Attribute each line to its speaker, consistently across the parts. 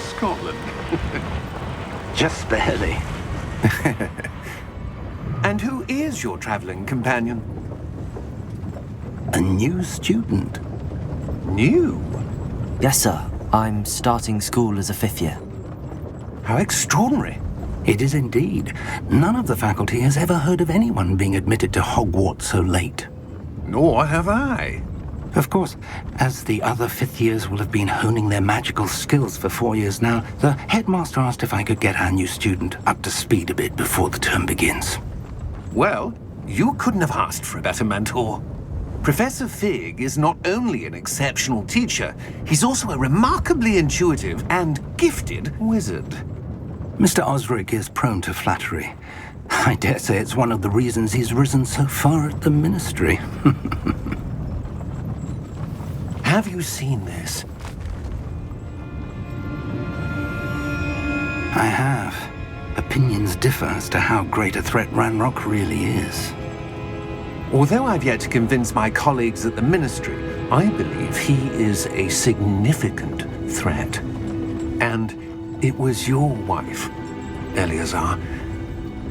Speaker 1: Scotland?
Speaker 2: Just barely.
Speaker 1: And who is your traveling companion?
Speaker 2: A new student.
Speaker 1: New?
Speaker 3: Yes, sir. I'm starting school as a 5th year.
Speaker 1: How extraordinary.
Speaker 2: It is indeed. None of the faculty has ever heard of anyone being admitted to Hogwarts so late.
Speaker 1: Nor have I.
Speaker 2: Of course, as the other 5th years will have been honing their magical skills for 4 years now, the headmaster asked if I could get our new student up to speed a bit before the term begins.
Speaker 1: Well, you couldn't have asked for a better mentor. Professor Fig is not only an exceptional teacher, he's also a remarkably intuitive and gifted wizard.
Speaker 2: Mr. Osric is prone to flattery. I dare say it's one of the reasons he's risen so far at the Ministry.
Speaker 1: Have you seen this?
Speaker 2: I have. Opinions differ as to how great a threat Ranrock really is.
Speaker 1: Although I've yet to convince my colleagues at the Ministry, I believe he is a significant threat. And it was your wife, Eleazar,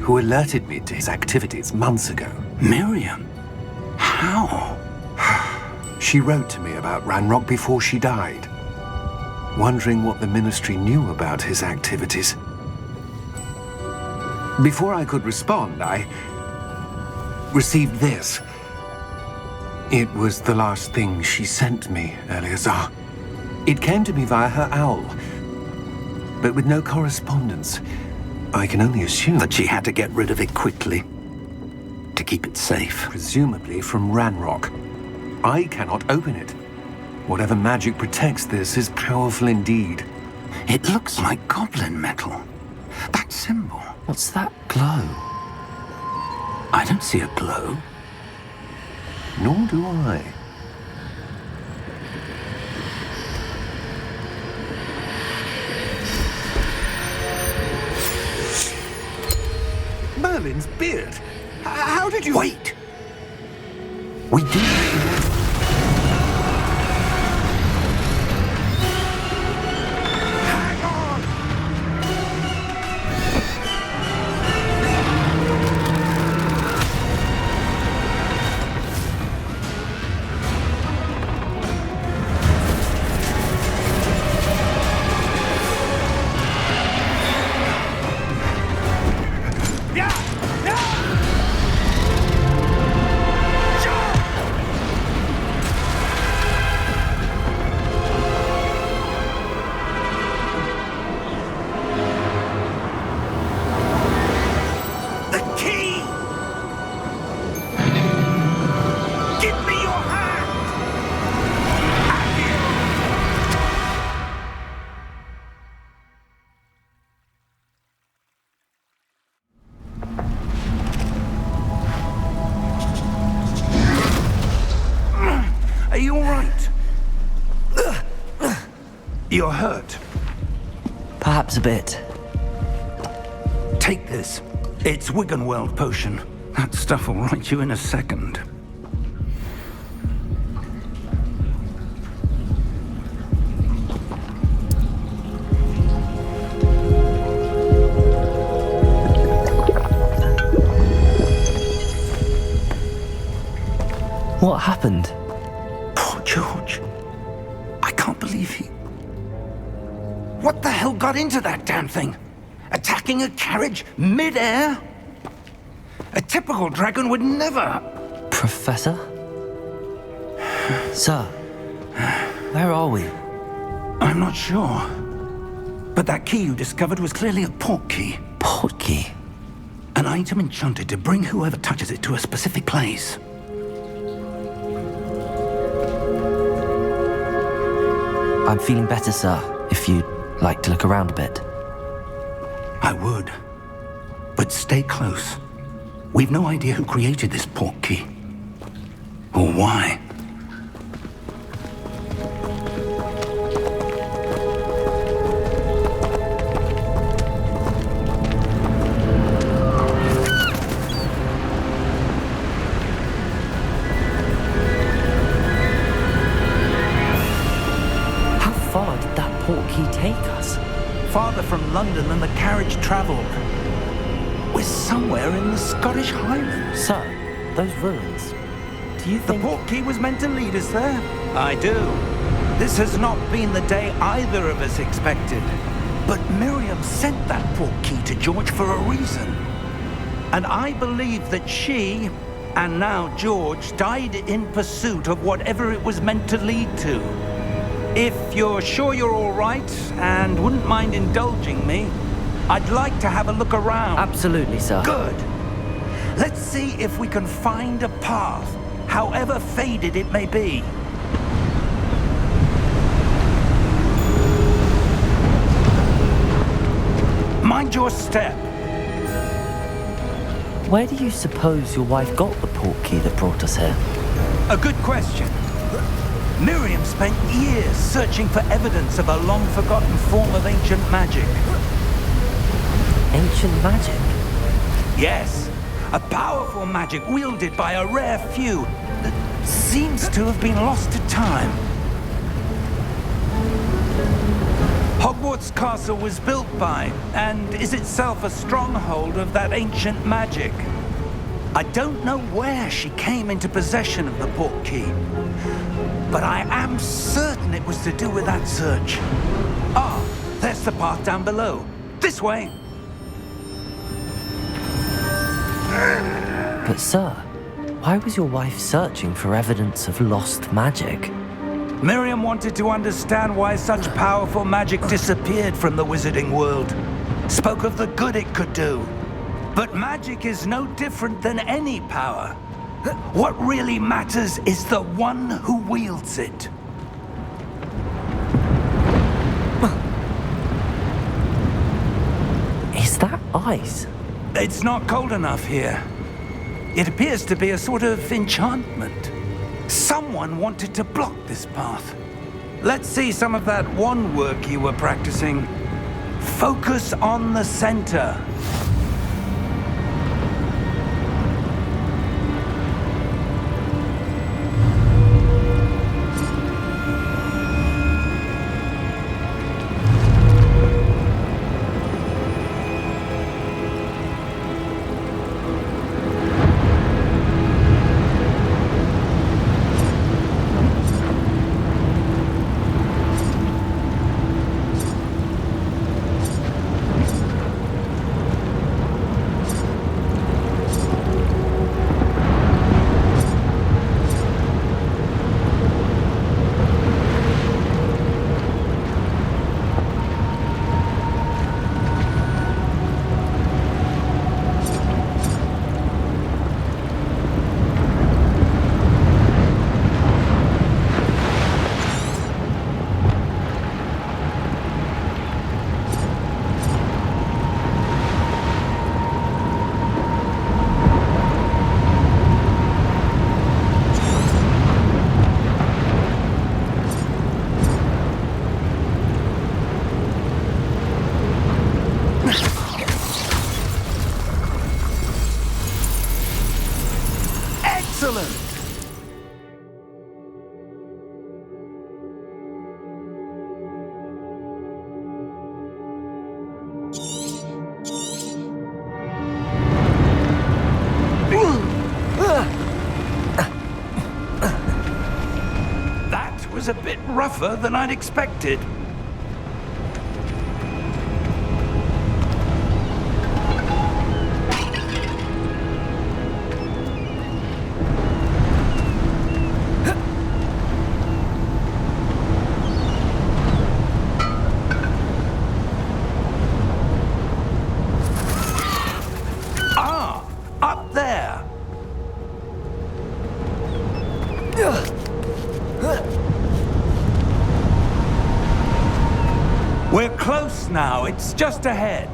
Speaker 1: who alerted me to his activities months ago.
Speaker 2: Miriam? How?
Speaker 1: She wrote to me about Ranrock before she died, wondering what the Ministry knew about his activities. Before I could respond, I received this. It was the last thing she sent me, Eleazar. It came to me via her owl, but with no correspondence. I can only assume
Speaker 2: That she had to get rid of it quickly, to keep it safe.
Speaker 1: presumably from Ranrock. I cannot open it. Whatever magic protects this is powerful indeed.
Speaker 2: It looks like goblin metal. That symbol.
Speaker 3: What's that glow?
Speaker 2: I don't see a glow.
Speaker 1: Nor do I. Merlin's beard. How did you...
Speaker 2: Wait! We do.
Speaker 1: Hang on!
Speaker 2: Are you all right? You're hurt.
Speaker 3: Perhaps a bit.
Speaker 2: Take this. It's Wiggenweld potion. That stuff will right you in a second.
Speaker 3: What happened?
Speaker 2: Poor George. I can't believe he... What the hell got into that damn thing? Attacking a carriage mid-air? A typical dragon would never...
Speaker 3: Professor? Sir, where are we?
Speaker 2: I'm not sure. But that key you discovered was clearly a port key.
Speaker 3: Port key?
Speaker 2: An item enchanted to bring whoever touches it to a specific place.
Speaker 3: I'm feeling better, sir, if you'd like to look around a bit.
Speaker 2: I would. But stay close. We've no idea who created this port key. Or why.
Speaker 3: How far did that port key take us?
Speaker 2: farther from London than the carriage travelled. We're somewhere in the Scottish Highlands.
Speaker 3: Sir, those ruins. Do you
Speaker 2: The
Speaker 3: think...
Speaker 2: portkey was meant to lead us there? I do. This has not been the day either of us expected. But Miriam sent that portkey to George for a reason. And I believe that she, and now George, died in pursuit of whatever it was meant to lead to. If you're sure you're all right and wouldn't mind indulging me, I'd like to have a look around.
Speaker 3: Absolutely, sir.
Speaker 2: Good. Let's see if we can find a path, however faded it may be. Mind your step.
Speaker 3: Where do you suppose your wife got the portkey that brought us here?
Speaker 2: A good question. Miriam spent years searching for evidence of a long-forgotten form of ancient magic.
Speaker 3: Ancient magic?
Speaker 2: Yes, a powerful magic wielded by a rare few that seems to have been lost to time. Hogwarts Castle was built by, and is itself a stronghold of that ancient magic. I don't know where she came into possession of the portkey, but I am certain it was to do with that search. Ah, there's the path down below. This way.
Speaker 3: But sir, why was your wife searching for evidence of lost magic?
Speaker 2: Miriam wanted to understand why such powerful magic disappeared from the wizarding world. Spoke of the good it could do. But magic is no different than any power. What really matters is the one who wields it.
Speaker 3: Is that ice?
Speaker 2: It's not cold enough here. It appears to be a sort of enchantment. Someone wanted to block this path. Let's see some of that wand work you were practicing. Focus on the center. Excellent! That was a bit rougher than I'd expected. Up there! We're close now. It's just ahead.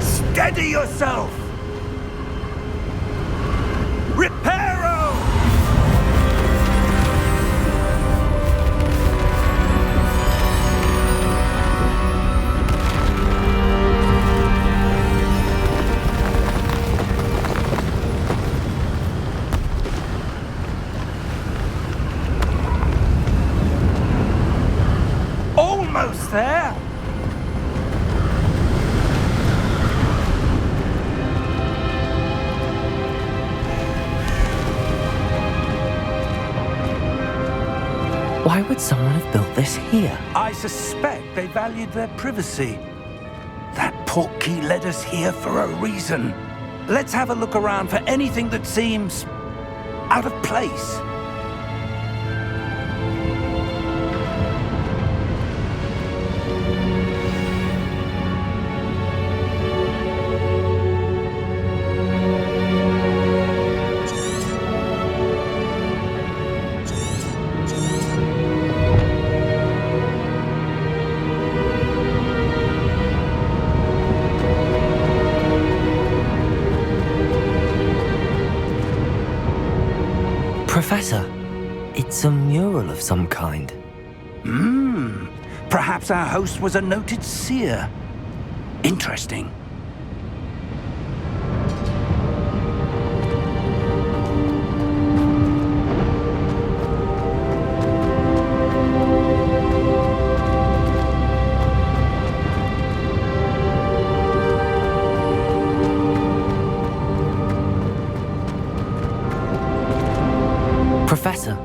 Speaker 2: Steady yourself! Reparo!
Speaker 3: Why would someone have built this here?
Speaker 2: I suspect they valued their privacy. That portkey led us here for a reason. Let's have a look around for anything that seems out of place.
Speaker 3: Professor, it's a mural of some kind.
Speaker 2: Perhaps our host was a noted seer. Interesting.
Speaker 3: Professor,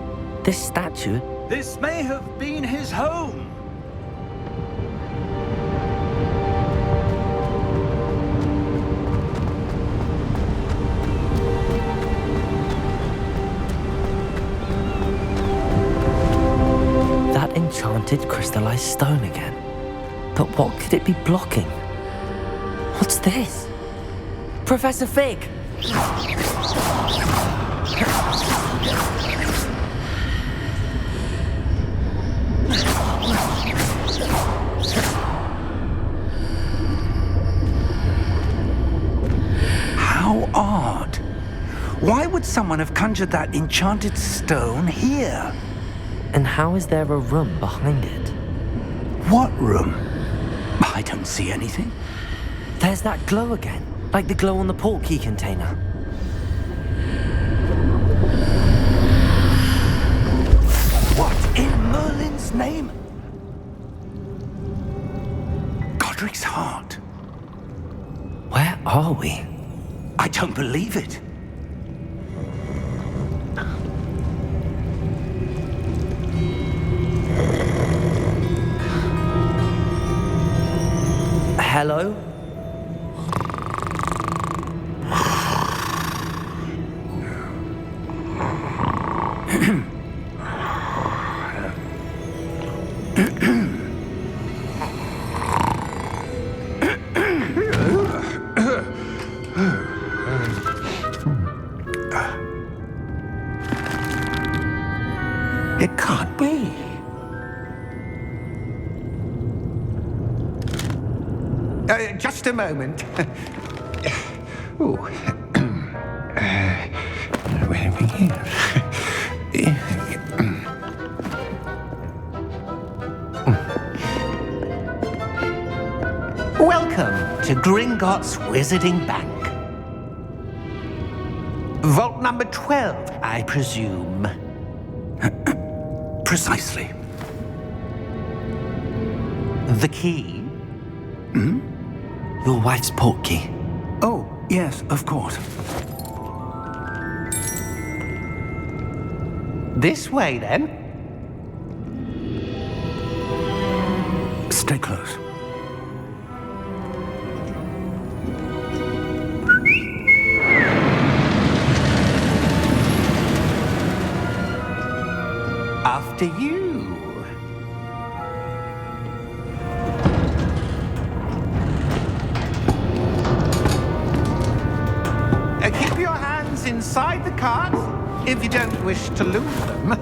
Speaker 3: this statue...
Speaker 2: This may have been his home.
Speaker 3: That enchanted crystallized stone again. But what could it be blocking? What's this? Professor Fig!
Speaker 2: How odd. Why would someone have conjured that enchanted stone here?
Speaker 3: And how is there a room behind it?
Speaker 2: What room? I don't see anything.
Speaker 3: There's that glow again, like the glow on the portkey container.
Speaker 2: What in Merlin's name? Godric's heart.
Speaker 3: Where are we?
Speaker 2: I don't believe it.
Speaker 3: Hello?
Speaker 1: It can't be. Just a moment. Oh. Where are we here? Welcome to Gringotts Wizarding Bank. Vault number 12, I presume.
Speaker 2: Precisely.
Speaker 1: The key?
Speaker 3: Your wife's portkey.
Speaker 2: Oh, yes, of course.
Speaker 1: This way, then.
Speaker 2: Stay close.
Speaker 1: After you. Keep your hands inside the cart if you don't wish to lose them.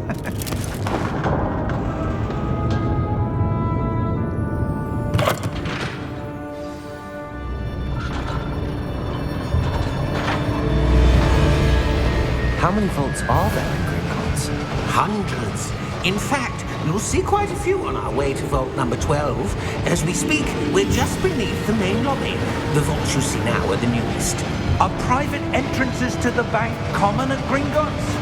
Speaker 3: How many vaults are there in Gringotts?
Speaker 1: Hundreds. In fact, you'll see quite a few on our way to vault number 12. As we speak, we're just beneath the main lobby. The vaults you see now are the newest.
Speaker 2: Are private entrances to the bank common at Gringotts?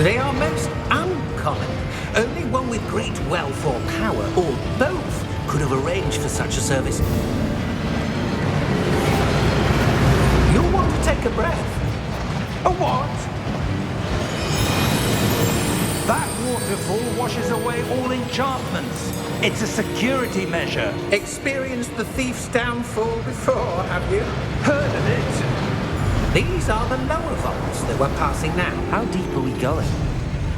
Speaker 1: They are most uncommon. Only one with great wealth or power, or both, could have arranged for such a service. You'll want to take a breath.
Speaker 2: A what? That waterfall washes away all enchantments. It's a security measure.
Speaker 4: Experienced the thief's downfall before, have you?
Speaker 2: Heard of it?
Speaker 4: These are the lower vaults that we're passing now.
Speaker 3: How deep are we going?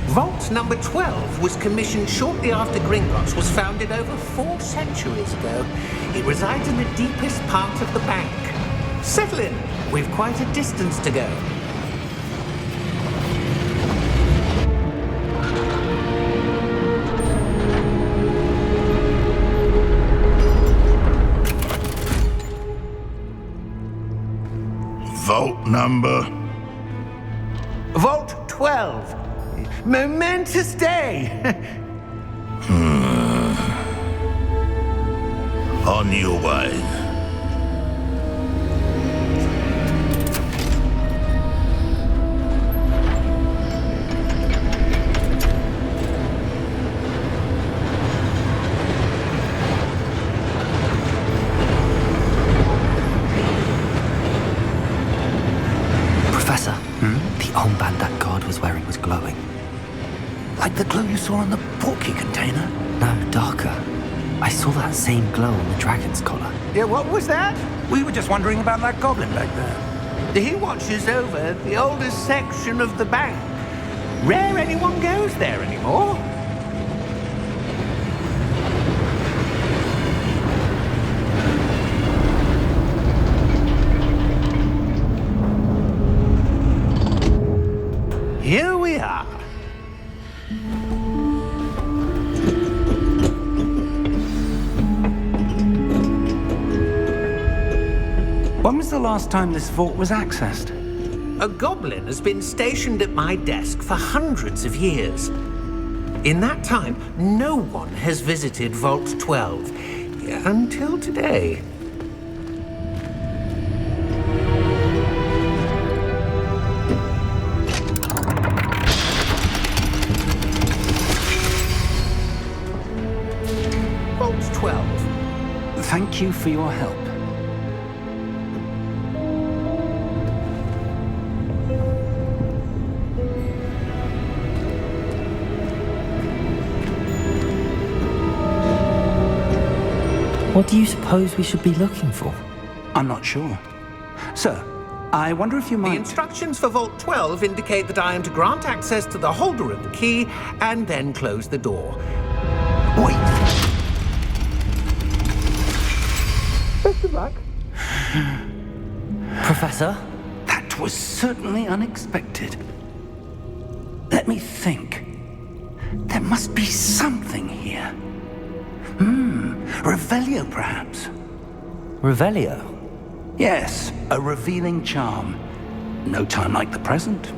Speaker 4: Vault number 12 was commissioned shortly after Gringotts was founded over 4 centuries ago. It resides in the deepest part of the bank. Settle in. We've quite a distance to go.
Speaker 5: Vault number.
Speaker 1: Vault 12. Momentous day.
Speaker 5: On your way.
Speaker 3: Professor, the armband that guard was wearing was glowing.
Speaker 2: Like the glow you saw on the porky container?
Speaker 3: No, darker. I saw that same glow on the dragon's collar.
Speaker 1: Yeah, what was that?
Speaker 2: We were just wondering about that goblin back there.
Speaker 1: He watches over the oldest section of the bank. Rare anyone goes there anymore. Here we are.
Speaker 2: When was the last time this vault was accessed?
Speaker 4: A goblin has been stationed at my desk for hundreds of years. In that time, no one has visited Vault 12 until today. Vault 12.
Speaker 2: Thank you for your help.
Speaker 3: What do you suppose we should be looking for?
Speaker 2: I'm not sure. Sir, I wonder if you
Speaker 4: The
Speaker 2: might...
Speaker 4: instructions for Vault 12 indicate that I am to grant access to the holder of the key and then close the door.
Speaker 2: Wait!
Speaker 4: Best of luck.
Speaker 3: Professor?
Speaker 2: That was certainly unexpected. Let me think. There must be something here. Revelio, perhaps?
Speaker 3: Revelio?
Speaker 2: Yes, a revealing charm. No time like the present.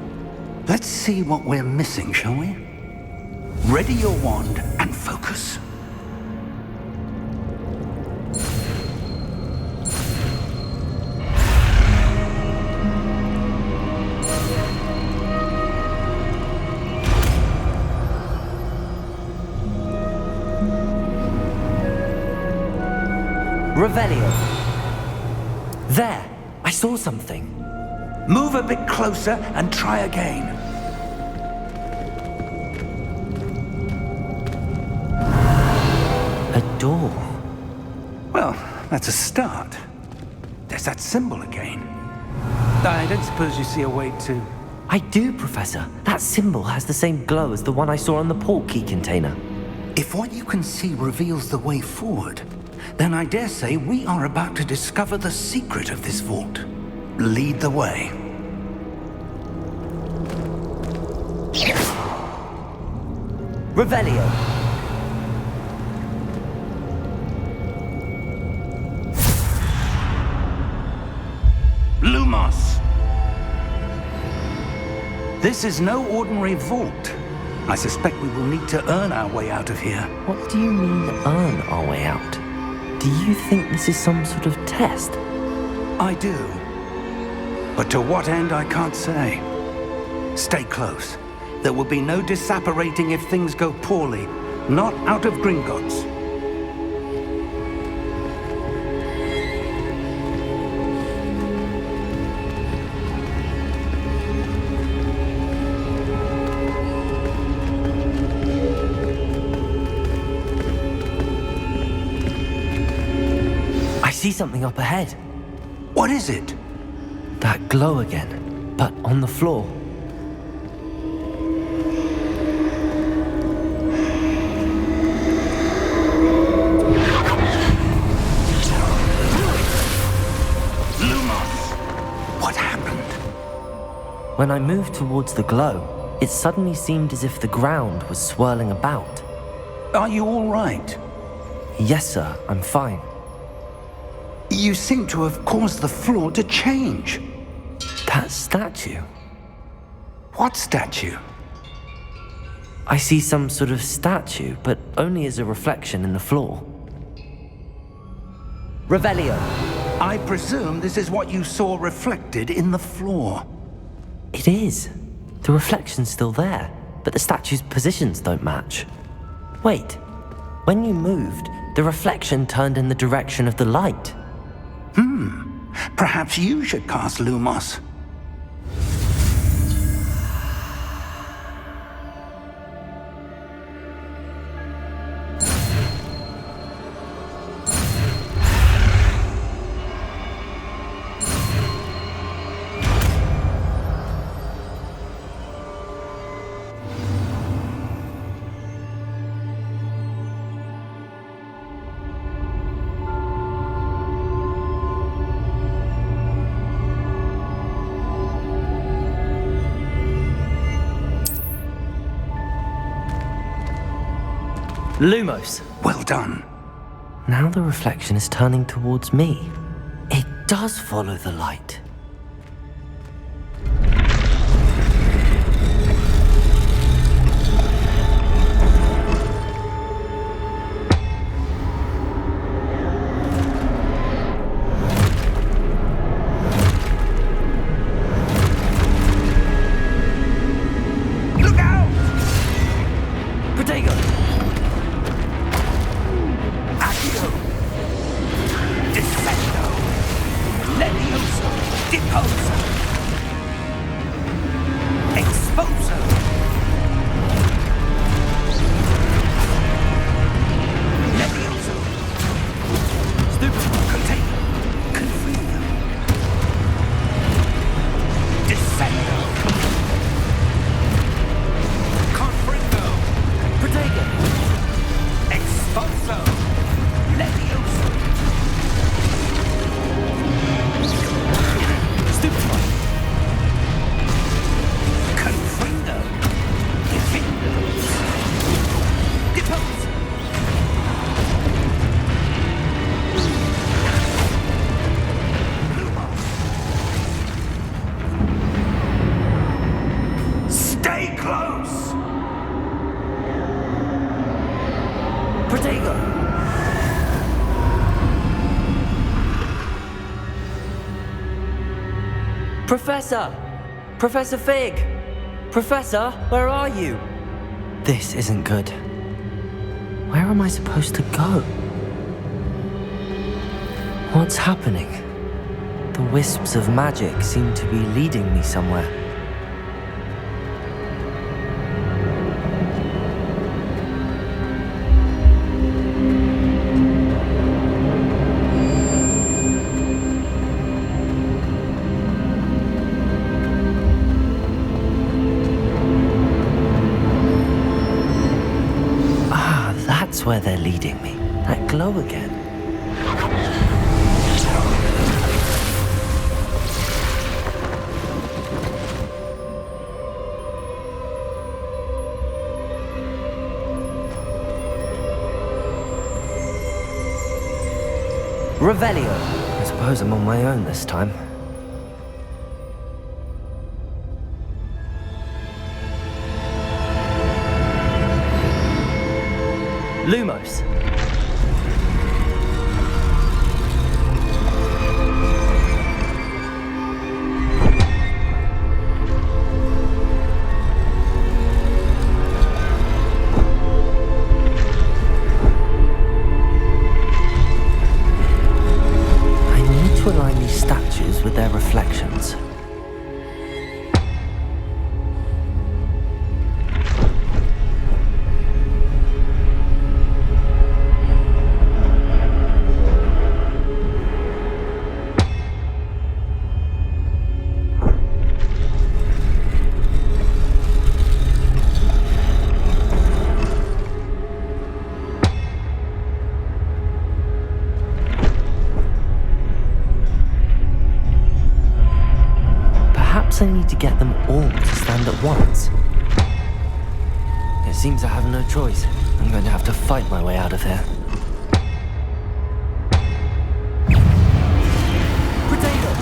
Speaker 2: Let's see what we're missing, shall we? Ready your wand and focus.
Speaker 3: Revelio. There! I saw something.
Speaker 2: Move a bit closer and try again.
Speaker 3: A door.
Speaker 2: Well, that's a start. There's that symbol again. I don't suppose you see a way to...
Speaker 3: I do, Professor. That symbol has the same glow as the one I saw on the port key container.
Speaker 2: If what you can see reveals the way forward, then I dare say we are about to discover the secret of this vault. Lead the way.
Speaker 3: Revelio.
Speaker 2: Lumos! This is no ordinary vault. I suspect we will need to earn our way out of here.
Speaker 3: What do you mean, earn our way out? Do you think this is some sort of test?
Speaker 2: I do. But to what end, I can't say. Stay close. There will be no disapparating if things go poorly. Not out of Gringotts.
Speaker 3: something up ahead.
Speaker 2: What is it?
Speaker 3: That glow again, but on the floor.
Speaker 2: What happened?
Speaker 3: When I moved towards the glow, it suddenly seemed as if the ground was swirling about.
Speaker 2: Are you all right?
Speaker 3: Yes, sir, I'm fine.
Speaker 2: You seem to have caused the floor to change.
Speaker 3: That statue.
Speaker 2: What statue?
Speaker 3: I see some sort of statue, but only as a reflection in the floor. Revelio.
Speaker 2: I presume this is what you saw reflected in the floor.
Speaker 3: It is. The reflection's still there, but the statue's positions don't match. Wait, when you moved, the reflection turned in the direction of the light.
Speaker 2: Perhaps you should cast Lumos.
Speaker 3: Lumos.
Speaker 2: Well done.
Speaker 3: Now the reflection is turning towards me. It does follow the light.
Speaker 2: Look out!
Speaker 3: Protego!
Speaker 2: Accio! Defendo! Levioso! Deposo! Exposo! Levioso! Stupido! Container! Confundo! Defendo! Confringo!
Speaker 3: Protego!
Speaker 2: Exposo! Levioso!
Speaker 3: Stupefy!
Speaker 2: Confundo! Defendo! Depose! Stay close!
Speaker 3: Protego! Professor! Professor Fig! Professor, where are you? This isn't good. Where am I supposed to go? What's happening? The wisps of magic seem to be leading me somewhere. That's where they're leading me. That glow again. Revelio. I suppose I'm on my own this time. Lumos. I need to align these statues with their reflections. Perhaps I need to get them all to stand at once. It seems I have no choice. I'm going to have to fight my way out of here. Potato!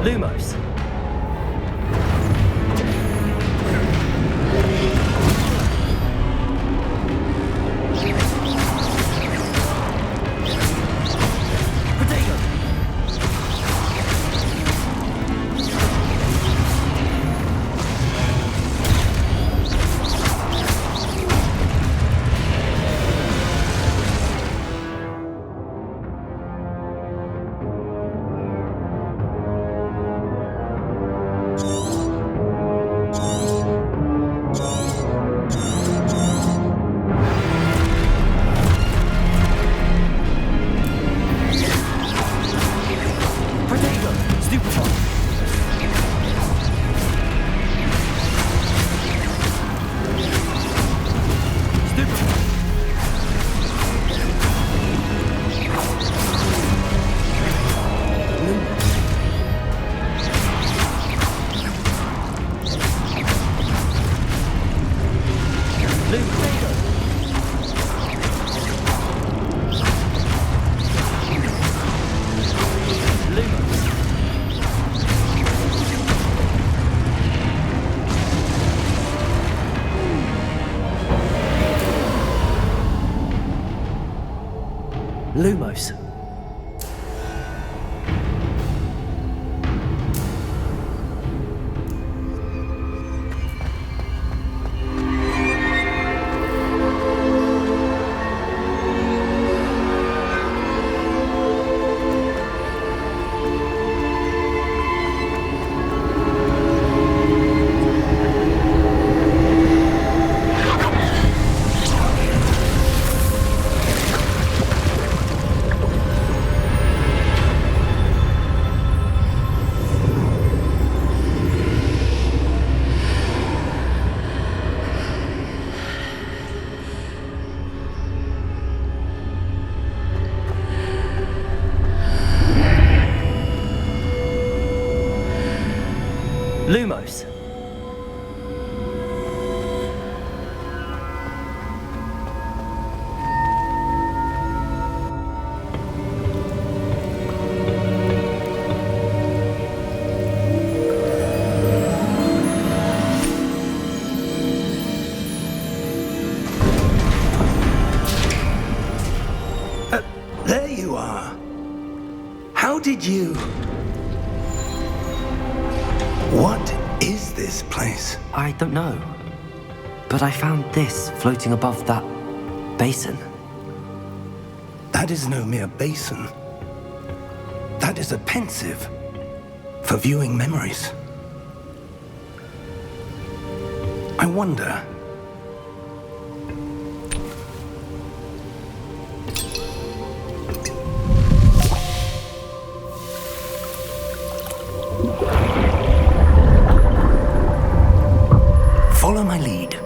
Speaker 3: Lumos. Lumos. Lumos.
Speaker 2: There you are. How did you... What is this place?
Speaker 3: I don't know. But I found this floating above that basin.
Speaker 2: That is no mere basin. That is a pensive for viewing memories. I wonder... Follow my lead.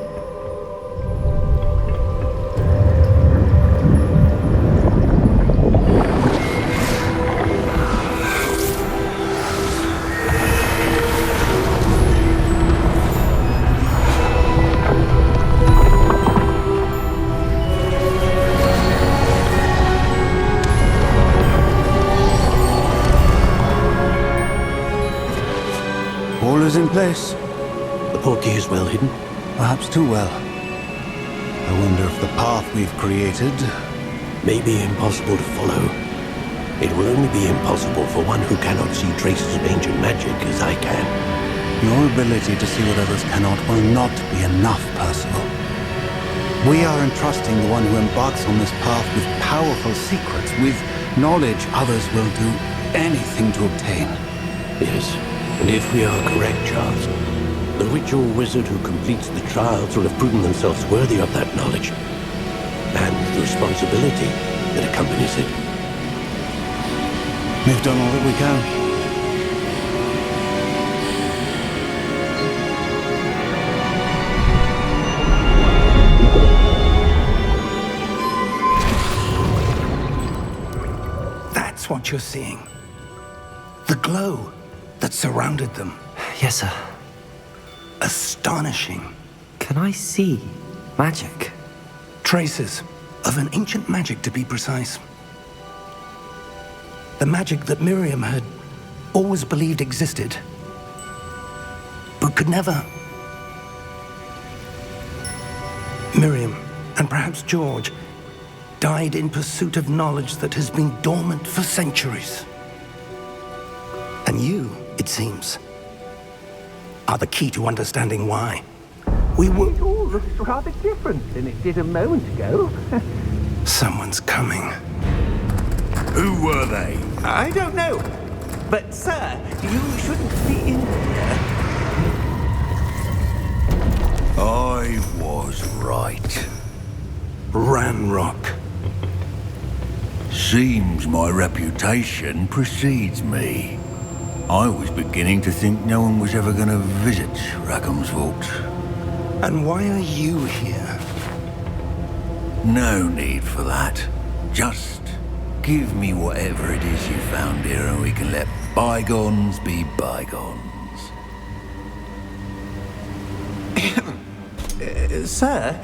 Speaker 6: All is in place.
Speaker 7: The portkey is well hidden.
Speaker 6: Perhaps too well. I wonder if the path we've created...
Speaker 7: May be impossible to follow. It will only be impossible for one who cannot see traces of ancient magic as I can.
Speaker 6: Your ability to see what others cannot will not be enough, Percival. We are entrusting the one who embarks on this path with powerful secrets, with knowledge others will do anything to obtain.
Speaker 7: Yes, and if we are correct, Charles, the witch or wizard who completes the trials will have proven themselves worthy of that knowledge, and the responsibility that accompanies it.
Speaker 6: We've done all that we can.
Speaker 2: That's what you're seeing. The glow that surrounded them.
Speaker 3: Yes, sir.
Speaker 2: Astonishing.
Speaker 3: Can I see magic?
Speaker 2: Traces of an ancient magic, to be precise. The magic that Miriam had always believed existed, but could never. Miriam, and perhaps George, died in pursuit of knowledge that has been dormant for centuries. And you, it seems, are the key to understanding why. We will.
Speaker 4: It all looks rather different than it did a moment ago.
Speaker 2: Someone's coming.
Speaker 5: Who were they?
Speaker 4: I don't know. But, sir, you shouldn't be in here.
Speaker 5: I was right.
Speaker 2: Ranrock.
Speaker 5: Seems my reputation precedes me. I was beginning to think no one was ever going to visit Rackham's vault.
Speaker 2: And why are you here?
Speaker 5: No need for that. Just give me whatever it is you found here and we can let bygones be bygones.
Speaker 4: Sir,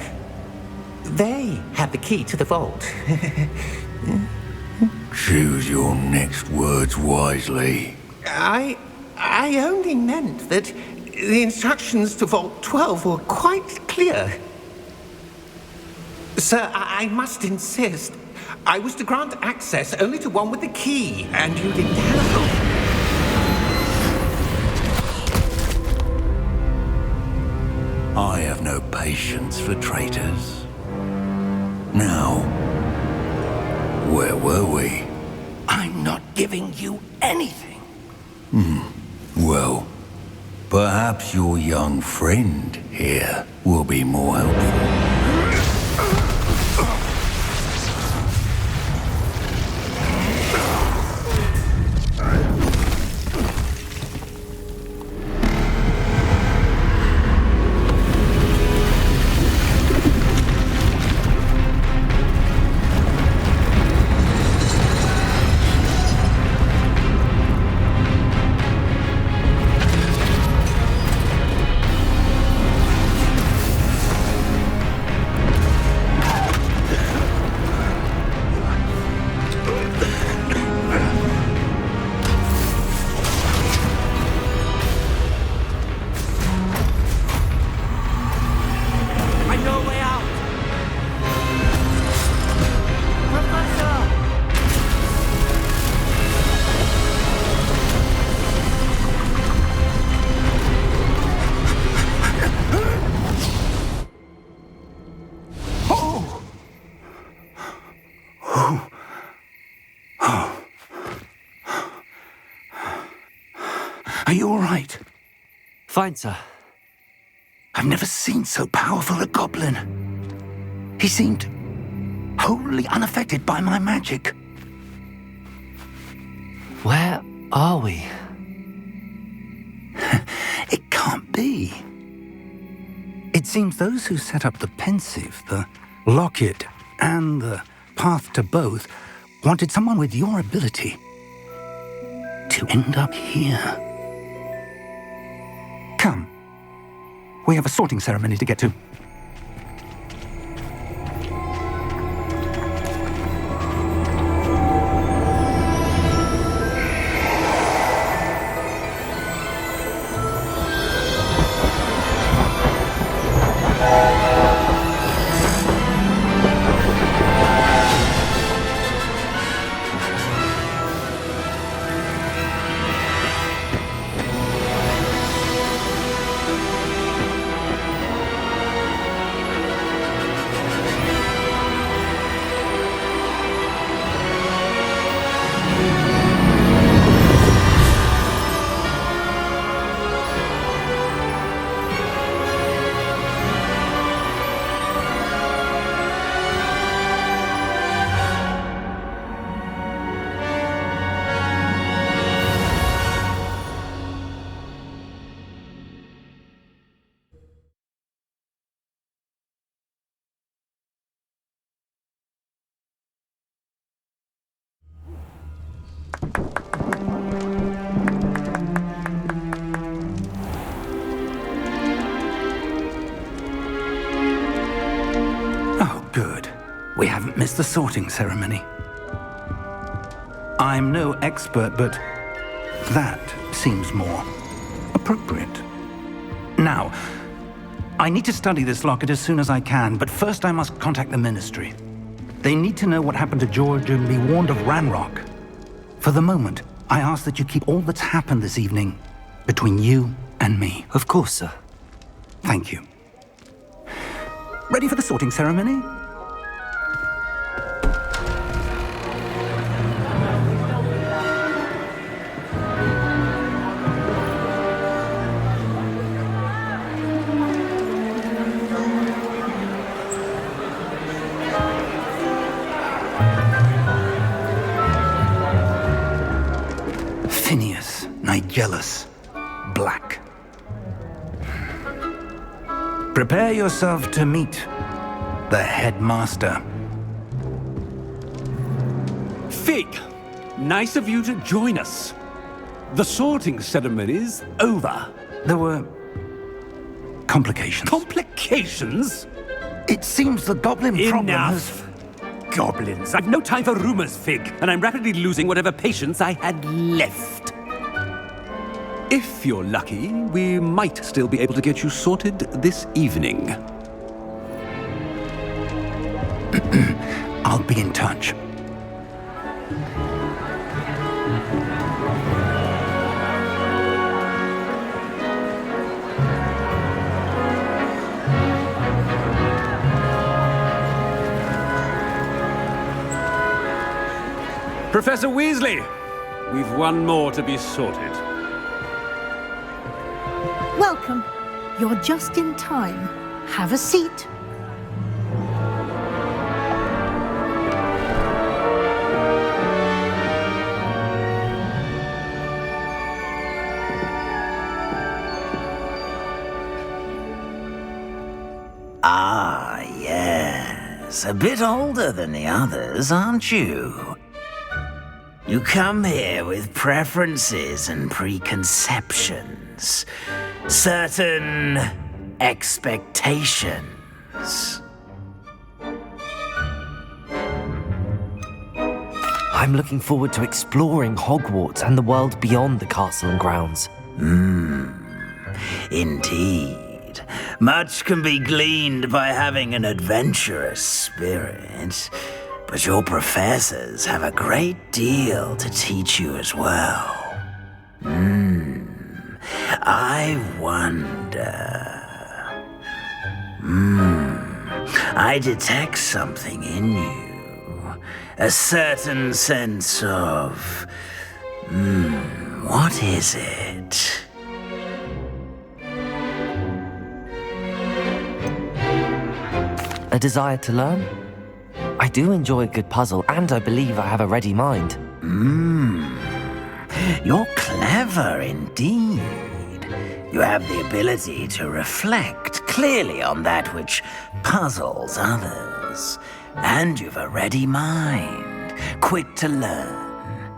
Speaker 4: they have the key to the vault.
Speaker 5: Choose your next words wisely.
Speaker 4: I only meant that the instructions to Vault 12 were quite clear. Sir, I must insist. I was to grant access only to one with the key, and you didn't have
Speaker 5: I have no patience for traitors. Now, where were we?
Speaker 2: I'm not giving you anything.
Speaker 5: Well, perhaps your young friend here will be more helpful.
Speaker 2: Are you all right?
Speaker 3: Fine, sir.
Speaker 2: I've never seen so powerful a goblin. He seemed wholly unaffected by my magic.
Speaker 3: Where are we?
Speaker 2: It can't be. It seems those who set up the pensive, the locket, and the path to both wanted someone with your ability to end up here. Come. We have a sorting ceremony to get to. We haven't missed the sorting ceremony. I'm no expert, but that seems more appropriate. Now, I need to study this locket as soon as I can, but first I must contact the Ministry. They need to know what happened to George and be warned of Ranrock. For the moment, I ask that you keep all that's happened this evening between you and me.
Speaker 3: Of course, sir.
Speaker 2: Thank you. Ready for the sorting ceremony? Phineas, Nigellus, Black. Prepare yourself to meet the headmaster.
Speaker 8: Fig, nice of you to join us. The sorting ceremony's over.
Speaker 2: There were complications.
Speaker 8: Complications?
Speaker 2: It seems the goblin problem has...
Speaker 8: Enough. Goblins. I've no time for rumors, Fig, and I'm rapidly losing whatever patience I had left. If you're lucky, we might still be able to get you sorted this evening.
Speaker 2: I'll be in touch.
Speaker 8: Professor Weasley, we've one more to be sorted.
Speaker 9: Welcome. You're just in time. Have a seat.
Speaker 10: Ah, yes. A bit older than the others, aren't you? You come here with preferences and preconceptions. Certain expectations.
Speaker 3: I'm looking forward to exploring Hogwarts and the world beyond the castle and grounds.
Speaker 10: Indeed. Much can be gleaned by having an adventurous spirit, but your professors have a great deal to teach you as well. I wonder... I detect something in you. A certain sense of... what is it?
Speaker 3: A desire to learn? I do enjoy a good puzzle, and I believe I have a ready mind.
Speaker 10: You're clever indeed. You have the ability to reflect clearly on that which puzzles others. And you've a ready mind, quick to learn.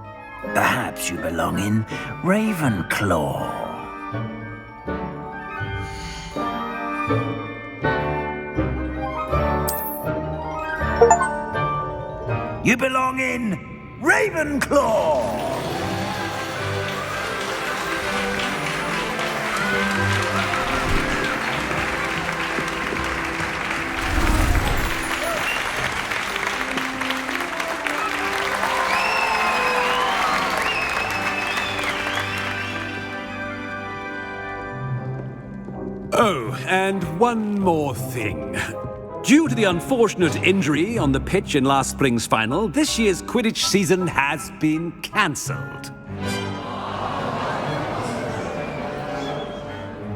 Speaker 10: Perhaps you belong in Ravenclaw. You belong in Ravenclaw!
Speaker 8: Oh, and one more thing. Due to the unfortunate injury on the pitch in last spring's final, this year's Quidditch season has been cancelled.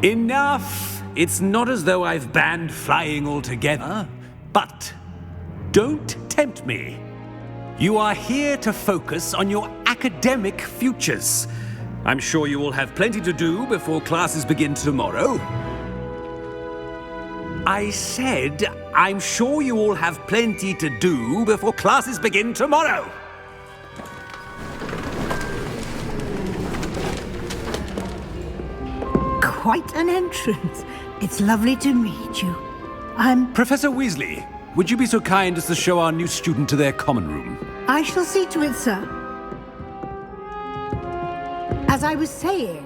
Speaker 8: Enough! It's not as though I've banned flying altogether, but don't tempt me. You are here to focus on your academic futures. I'm sure you will have plenty to do before classes begin tomorrow. I said, I'm sure you all have plenty to do before classes begin tomorrow.
Speaker 9: Quite an entrance. It's lovely to meet you. I'm...
Speaker 8: Professor Weasley, would you be so kind as to show our new student to their common room?
Speaker 9: I shall see to it, sir. As I was saying,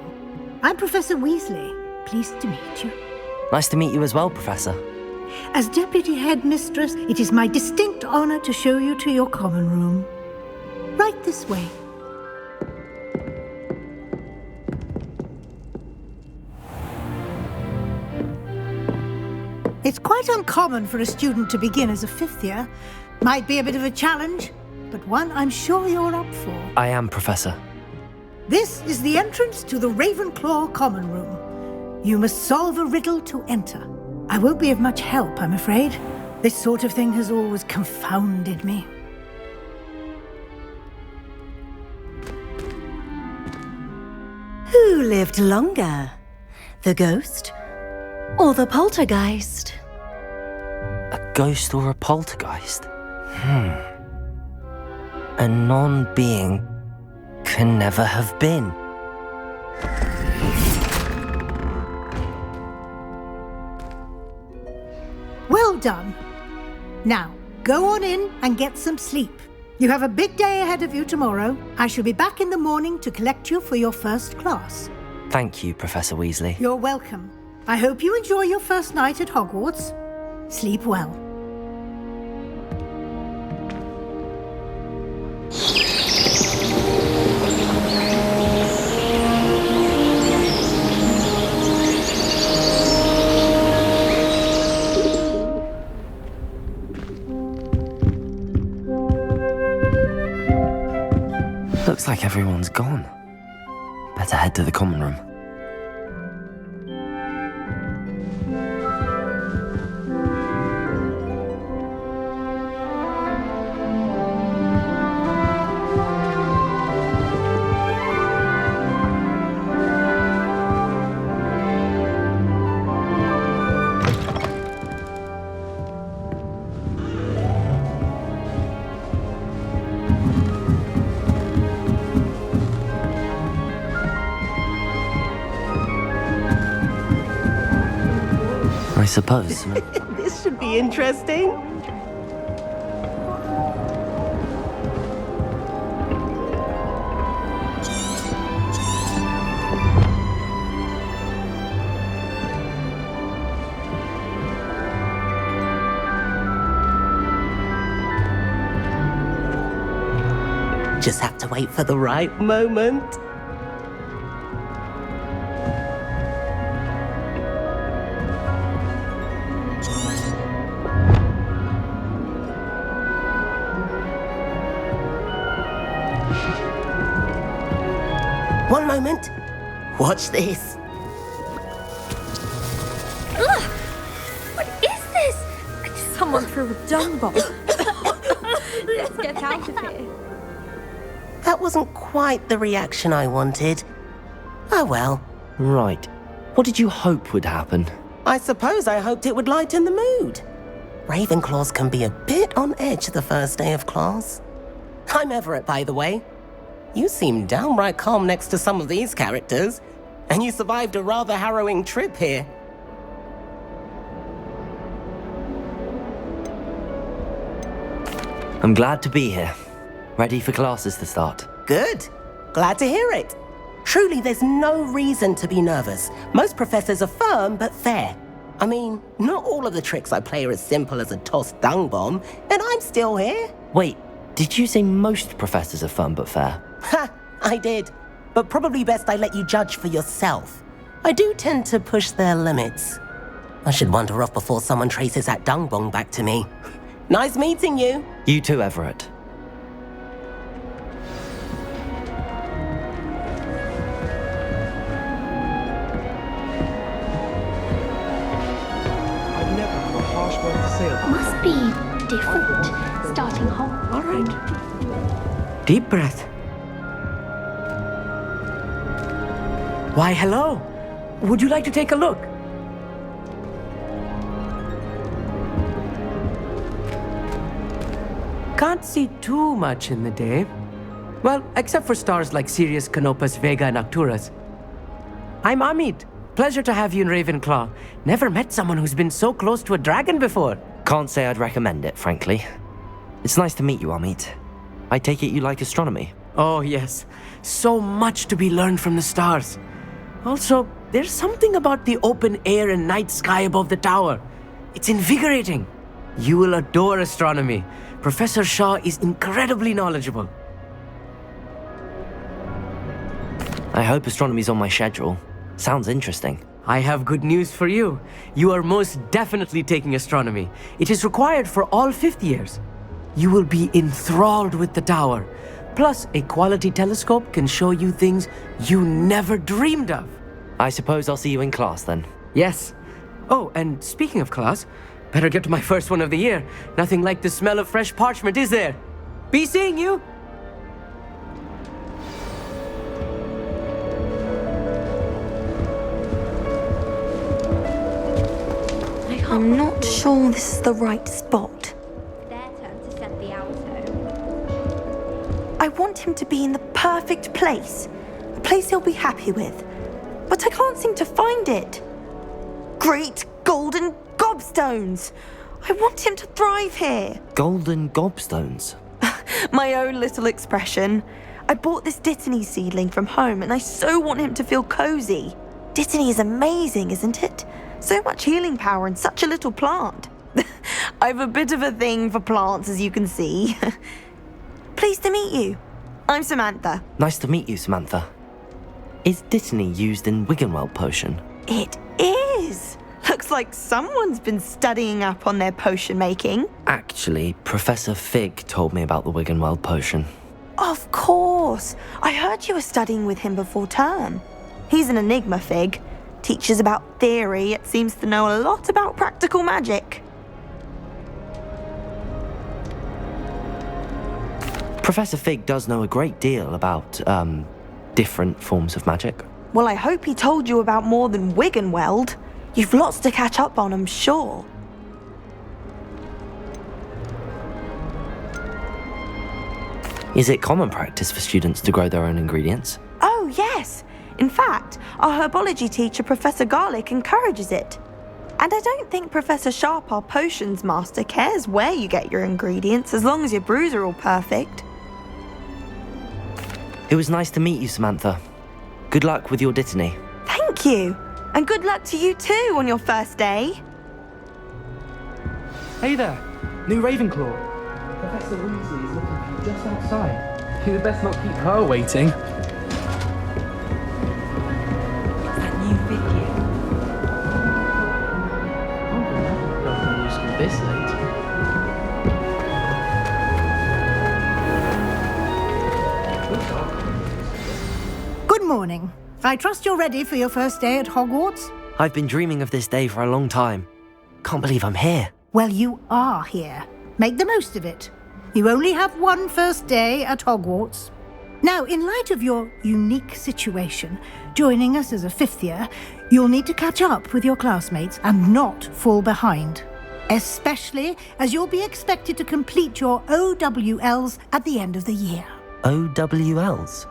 Speaker 9: I'm Professor Weasley. Pleased to meet you.
Speaker 3: Nice to meet you as well, Professor.
Speaker 9: As Deputy Headmistress, it is my distinct honor to show you to your common room. Right this way. It's quite uncommon for a student to begin as a fifth year. Might be a bit of a challenge, but one I'm sure you're up for.
Speaker 3: I am, Professor.
Speaker 9: This is the entrance to the Ravenclaw common room. You must solve a riddle to enter. I won't be of much help, I'm afraid. This sort of thing has always confounded me.
Speaker 11: Who lived longer? The ghost or the poltergeist?
Speaker 3: A ghost or a poltergeist? A non-being can never have been.
Speaker 9: Well done. Now, go on in and get some sleep. You have a big day ahead of you tomorrow. I shall be back in the morning to collect you for your first class.
Speaker 3: Thank you, Professor Weasley.
Speaker 9: You're welcome. I hope you enjoy your first night at Hogwarts. Sleep well.
Speaker 3: Looks like everyone's gone. Better head to the common room. I suppose.
Speaker 12: This should be interesting. Just have to wait for the right moment. One moment. Watch this.
Speaker 11: Ugh! What is this? Someone threw a dung bomb. Let's get out of here.
Speaker 12: That wasn't quite the reaction I wanted. Oh well.
Speaker 3: Right. What did you hope would happen?
Speaker 12: I suppose I hoped it would lighten the mood. Ravenclaws can be a bit on edge the first day of class. I'm Everett, by the way. You seem downright calm next to some of these characters, and you survived a rather harrowing trip here.
Speaker 3: I'm glad to be here. Ready for classes to start.
Speaker 12: Good. Glad to hear it. Truly, there's no reason to be nervous. Most professors are firm but fair. I mean, not all of the tricks I play are as simple as a tossed dung bomb, and I'm still here.
Speaker 3: Wait, did you say most professors are fun but fair?
Speaker 12: Ha! I did. But probably best I let you judge for yourself. I do tend to push their limits. I should wander off before someone traces that dung bomb back to me. Nice meeting you.
Speaker 3: You too, Everett.
Speaker 13: Must be different, starting home.
Speaker 14: All right. Deep breath. Why, hello. Would you like to take a look? Can't see too much in the day. Well, except for stars like Sirius, Canopus, Vega, and Arcturus. I'm Amit. Pleasure to have you in Ravenclaw. Never met someone who's been so close to a dragon before.
Speaker 3: Can't say I'd recommend it, frankly. It's nice to meet you, Amit. I take it you like astronomy?
Speaker 14: Oh, yes. So much to be learned from the stars. Also, there's something about the open air and night sky above the tower. It's invigorating. You will adore astronomy. Professor Shaw is incredibly knowledgeable.
Speaker 3: I hope astronomy's on my schedule. Sounds interesting.
Speaker 14: I have good news for you. You are most definitely taking astronomy. It is required for all fifth years. You will be enthralled with the tower. Plus, a quality telescope can show you things you never dreamed of.
Speaker 3: I suppose I'll see you in class then.
Speaker 14: Yes. Oh, and speaking of class, better get to my first one of the year. Nothing like the smell of fresh parchment, is there? Be seeing you!
Speaker 11: I'm not sure this is the right spot.
Speaker 13: It's their turn to set the alto.
Speaker 11: I want him to be in the perfect place. A place he'll be happy with. But I can't seem to find it. Great golden gobstones! I want him to thrive here.
Speaker 3: Golden gobstones?
Speaker 11: My own little expression. I bought this Dittany seedling from home and I so want him to feel cozy. Dittany is amazing, isn't it? So much healing power in such a little plant. I've a bit of a thing for plants, as you can see. Pleased to meet you. I'm Samantha.
Speaker 3: Nice to meet you, Samantha. Is Dittany used in Wiggenweld potion?
Speaker 11: It is. Looks like someone's been studying up on their potion making.
Speaker 3: Actually, Professor Fig told me about the Wiggenweld potion.
Speaker 11: Of course. I heard you were studying with him before term. He's an enigma, Fig. Teaches about theory, yet seems to know a lot about practical magic.
Speaker 3: Professor Fig does know a great deal about, different forms of magic.
Speaker 11: Well, I hope he told you about more than Wiggenweld. You've lots to catch up on, I'm sure.
Speaker 3: Is it common practice for students to grow their own ingredients?
Speaker 11: Oh, yes. In fact, our herbology teacher, Professor Garlick, encourages it. And I don't think Professor Sharp, our potions master, cares where you get your ingredients as long as your brews are all perfect.
Speaker 3: It was nice to meet you, Samantha. Good luck with your Dittany.
Speaker 11: Thank you. And good luck to you too on your first day.
Speaker 15: Hey there, new Ravenclaw. Professor Weasley is looking for you just outside. You'd best not keep her waiting. This late.
Speaker 9: Good morning. I trust you're ready for your first day at Hogwarts?
Speaker 3: I've been dreaming of this day for a long time. Can't believe I'm here.
Speaker 9: Well, you are here. Make the most of it. You only have one first day at Hogwarts. Now, in light of your unique situation, joining us as a fifth year, you'll need to catch up with your classmates and not fall behind. Especially as you'll be expected to complete your OWLs at the end of the year.
Speaker 3: OWLs?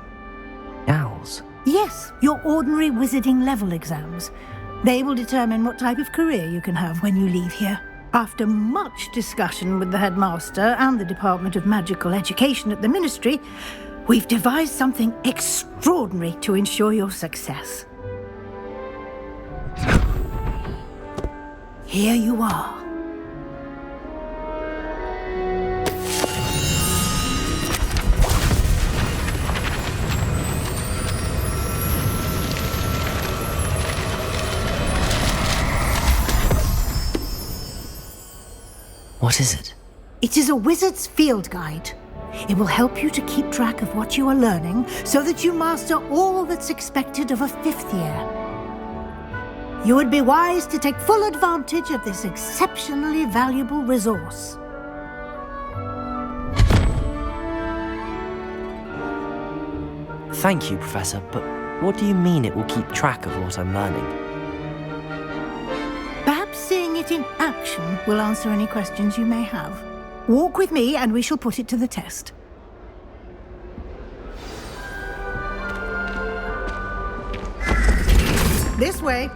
Speaker 3: Owls?
Speaker 9: Yes, your ordinary wizarding level exams. They will determine what type of career you can have when you leave here. After much discussion with the headmaster and the Department of Magical Education at the Ministry, we've devised something extraordinary to ensure your success. Here you are.
Speaker 3: What is it?
Speaker 9: It is a wizard's field guide. It will help you to keep track of what you are learning so that you master all that's expected of a fifth year. You would be wise to take full advantage of this exceptionally valuable resource.
Speaker 3: Thank you, Professor, but what do you mean it will keep track of what I'm learning?
Speaker 9: Perhaps seeing it in action will answer any questions you may have. Walk with me and we shall put it to the test. This way.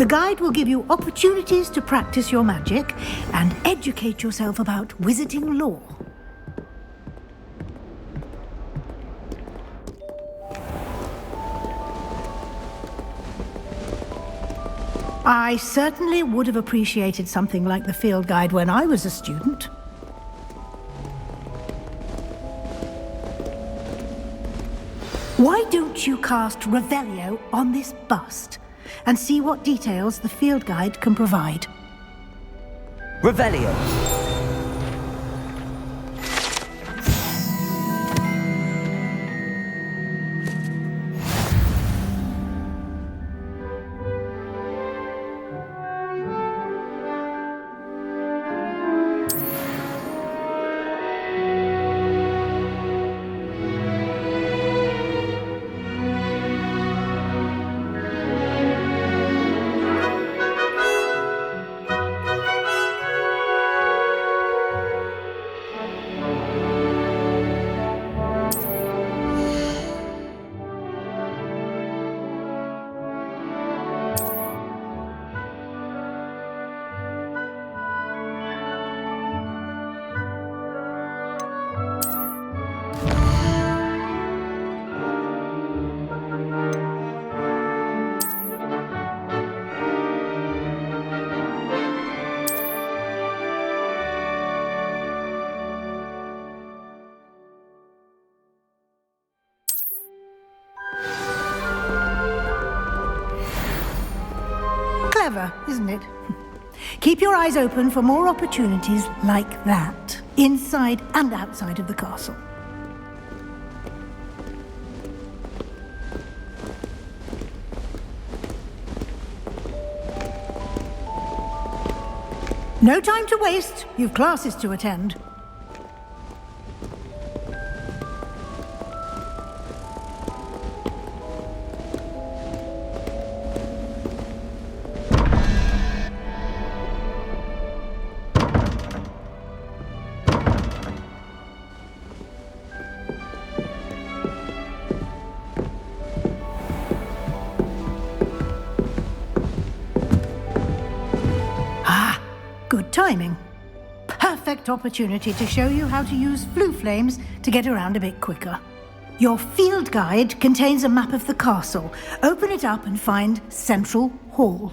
Speaker 9: The guide will give you opportunities to practice your magic and educate yourself about wizarding lore. I certainly would have appreciated something like the field guide when I was a student. Why don't you cast Revelio on this bust and see what details the field guide can provide?
Speaker 3: Revelio.
Speaker 9: Clever, isn't it? Keep your eyes open for more opportunities like that, inside and outside of the castle. No time to waste. You've classes to attend. Good timing. Perfect opportunity to show you how to use flue flames to get around a bit quicker. Your field guide contains a map of the castle. Open it up and find Central Hall.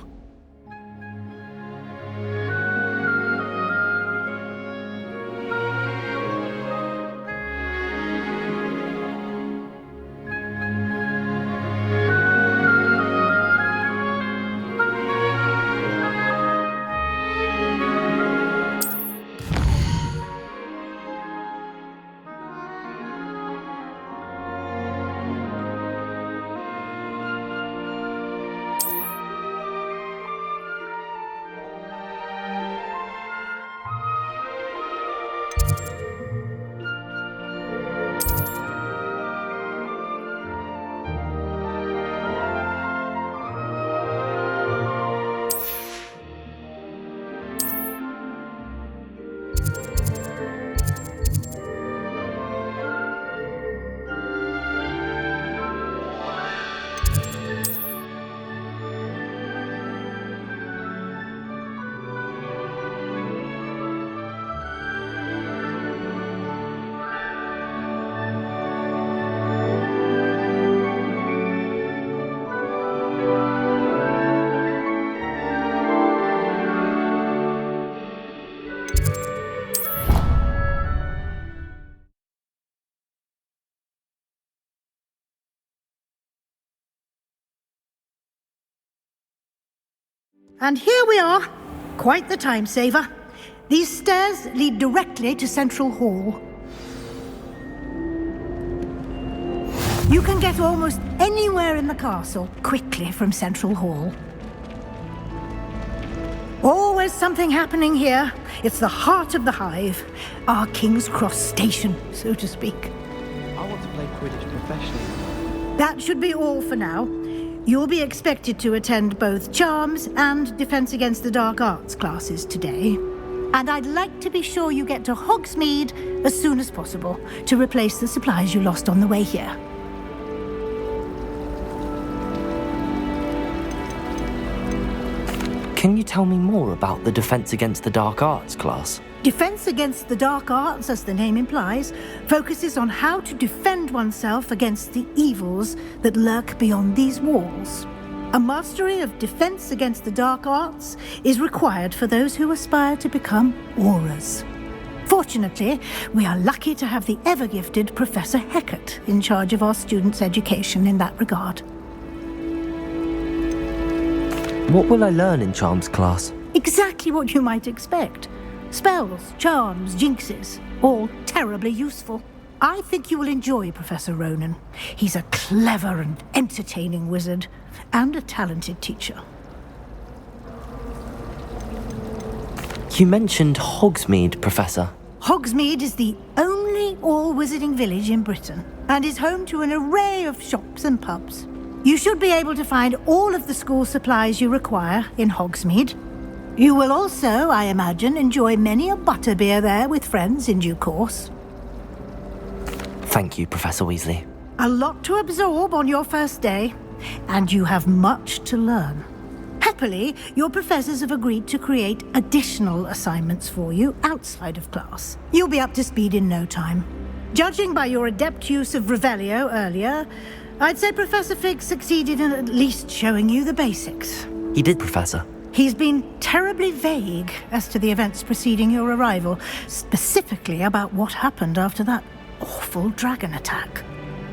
Speaker 9: And here we are. Quite the time saver. These stairs lead directly to Central Hall. You can get almost anywhere in the castle quickly from Central Hall. Always something happening here. It's the heart of the hive. Our King's Cross station, so to speak.
Speaker 15: I want to play Quidditch professionally.
Speaker 9: That should be all for now. You'll be expected to attend both Charms and Defense Against the Dark Arts classes today. And I'd like to be sure you get to Hogsmeade as soon as possible to replace the supplies you lost on the way here.
Speaker 3: Can you tell me more about the Defense Against the Dark Arts class?
Speaker 9: Defense Against the Dark Arts, as the name implies, focuses on how to defend oneself against the evils that lurk beyond these walls. A mastery of Defense Against the Dark Arts is required for those who aspire to become Aurors. Fortunately, we are lucky to have the ever-gifted Professor Heckert in charge of our students' education in that regard.
Speaker 3: What will I learn in Charms class?
Speaker 9: Exactly what you might expect. Spells, charms, jinxes, all terribly useful. I think you will enjoy Professor Ronan. He's a clever and entertaining wizard, and a talented teacher.
Speaker 3: You mentioned Hogsmeade, Professor.
Speaker 9: Hogsmeade is the only all-wizarding village in Britain, and is home to an array of shops and pubs. You should be able to find all of the school supplies you require in Hogsmeade. You will also, I imagine, enjoy many a butterbeer there with friends in due course.
Speaker 3: Thank you, Professor Weasley.
Speaker 9: A lot to absorb on your first day, and you have much to learn. Happily, your professors have agreed to create additional assignments for you outside of class. You'll be up to speed in no time. Judging by your adept use of Revelio earlier, I'd say Professor Fig succeeded in at least showing you the basics.
Speaker 3: He did, Professor.
Speaker 9: He's been terribly vague as to the events preceding your arrival, specifically about what happened after that awful dragon attack.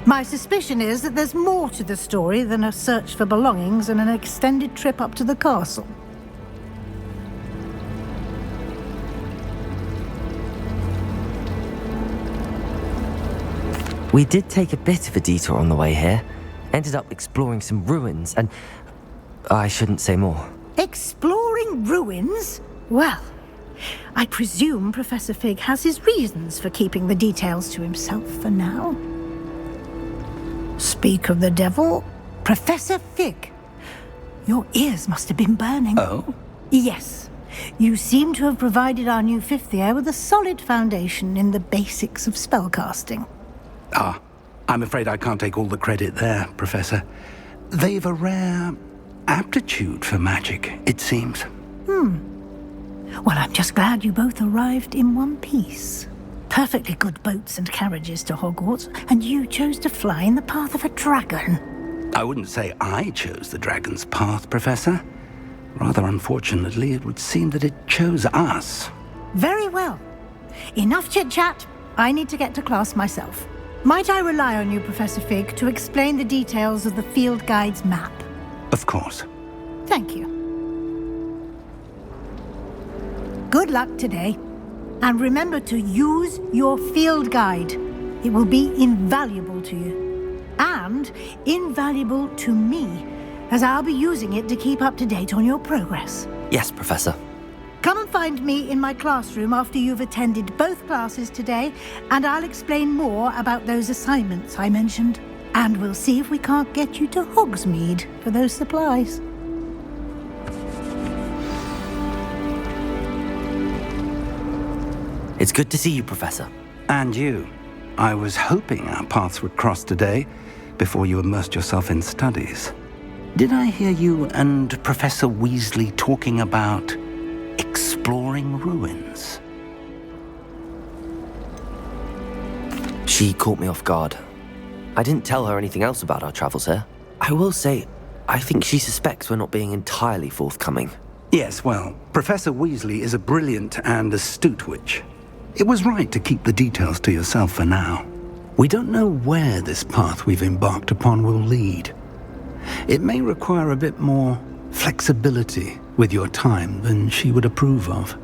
Speaker 9: My suspicion is that there's more to the story than a search for belongings and an extended trip up to the castle.
Speaker 3: We did take a bit of a detour on the way here. Ended up exploring some ruins and... I shouldn't say more.
Speaker 9: Exploring ruins? Well, I presume Professor Fig has his reasons for keeping the details to himself for now. Speak of the devil, Professor Fig. Your ears must have been burning.
Speaker 2: Oh?
Speaker 9: Yes. You seem to have provided our new fifth year with a solid foundation in the basics of spellcasting.
Speaker 2: Ah, I'm afraid I can't take all the credit there, Professor. They've a rare aptitude for magic, it seems.
Speaker 9: Well, I'm just glad you both arrived in one piece. Perfectly good boats and carriages to Hogwarts, and you chose to fly in the path of a dragon.
Speaker 2: I wouldn't say I chose the dragon's path, Professor. Rather unfortunately, it would seem that it chose us.
Speaker 9: Very well. Enough chit-chat. I need to get to class myself. Might I rely on you, Professor Fig, to explain the details of the field guide's map?
Speaker 2: Of course.
Speaker 9: Thank you. Good luck today. And remember to use your field guide. It will be invaluable to you. And invaluable to me, as I'll be using it to keep up to date on your progress.
Speaker 3: Yes, Professor.
Speaker 9: Come and find me in my classroom after you've attended both classes today, and I'll explain more about those assignments I mentioned. And we'll see if we can't get you to Hogsmeade for those supplies.
Speaker 3: It's good to see you, Professor.
Speaker 2: And you. I was hoping our paths would cross today, before you immersed yourself in studies. Did I hear you and Professor Weasley talking about exploring ruins?
Speaker 3: She caught me off guard. I didn't tell her anything else about our travels here. I will say, I think she suspects we're not being entirely forthcoming.
Speaker 2: Yes, well, Professor Weasley is a brilliant and astute witch. It was right to keep the details to yourself for now. We don't know where this path we've embarked upon will lead. It may require a bit more flexibility with your time than she would approve of.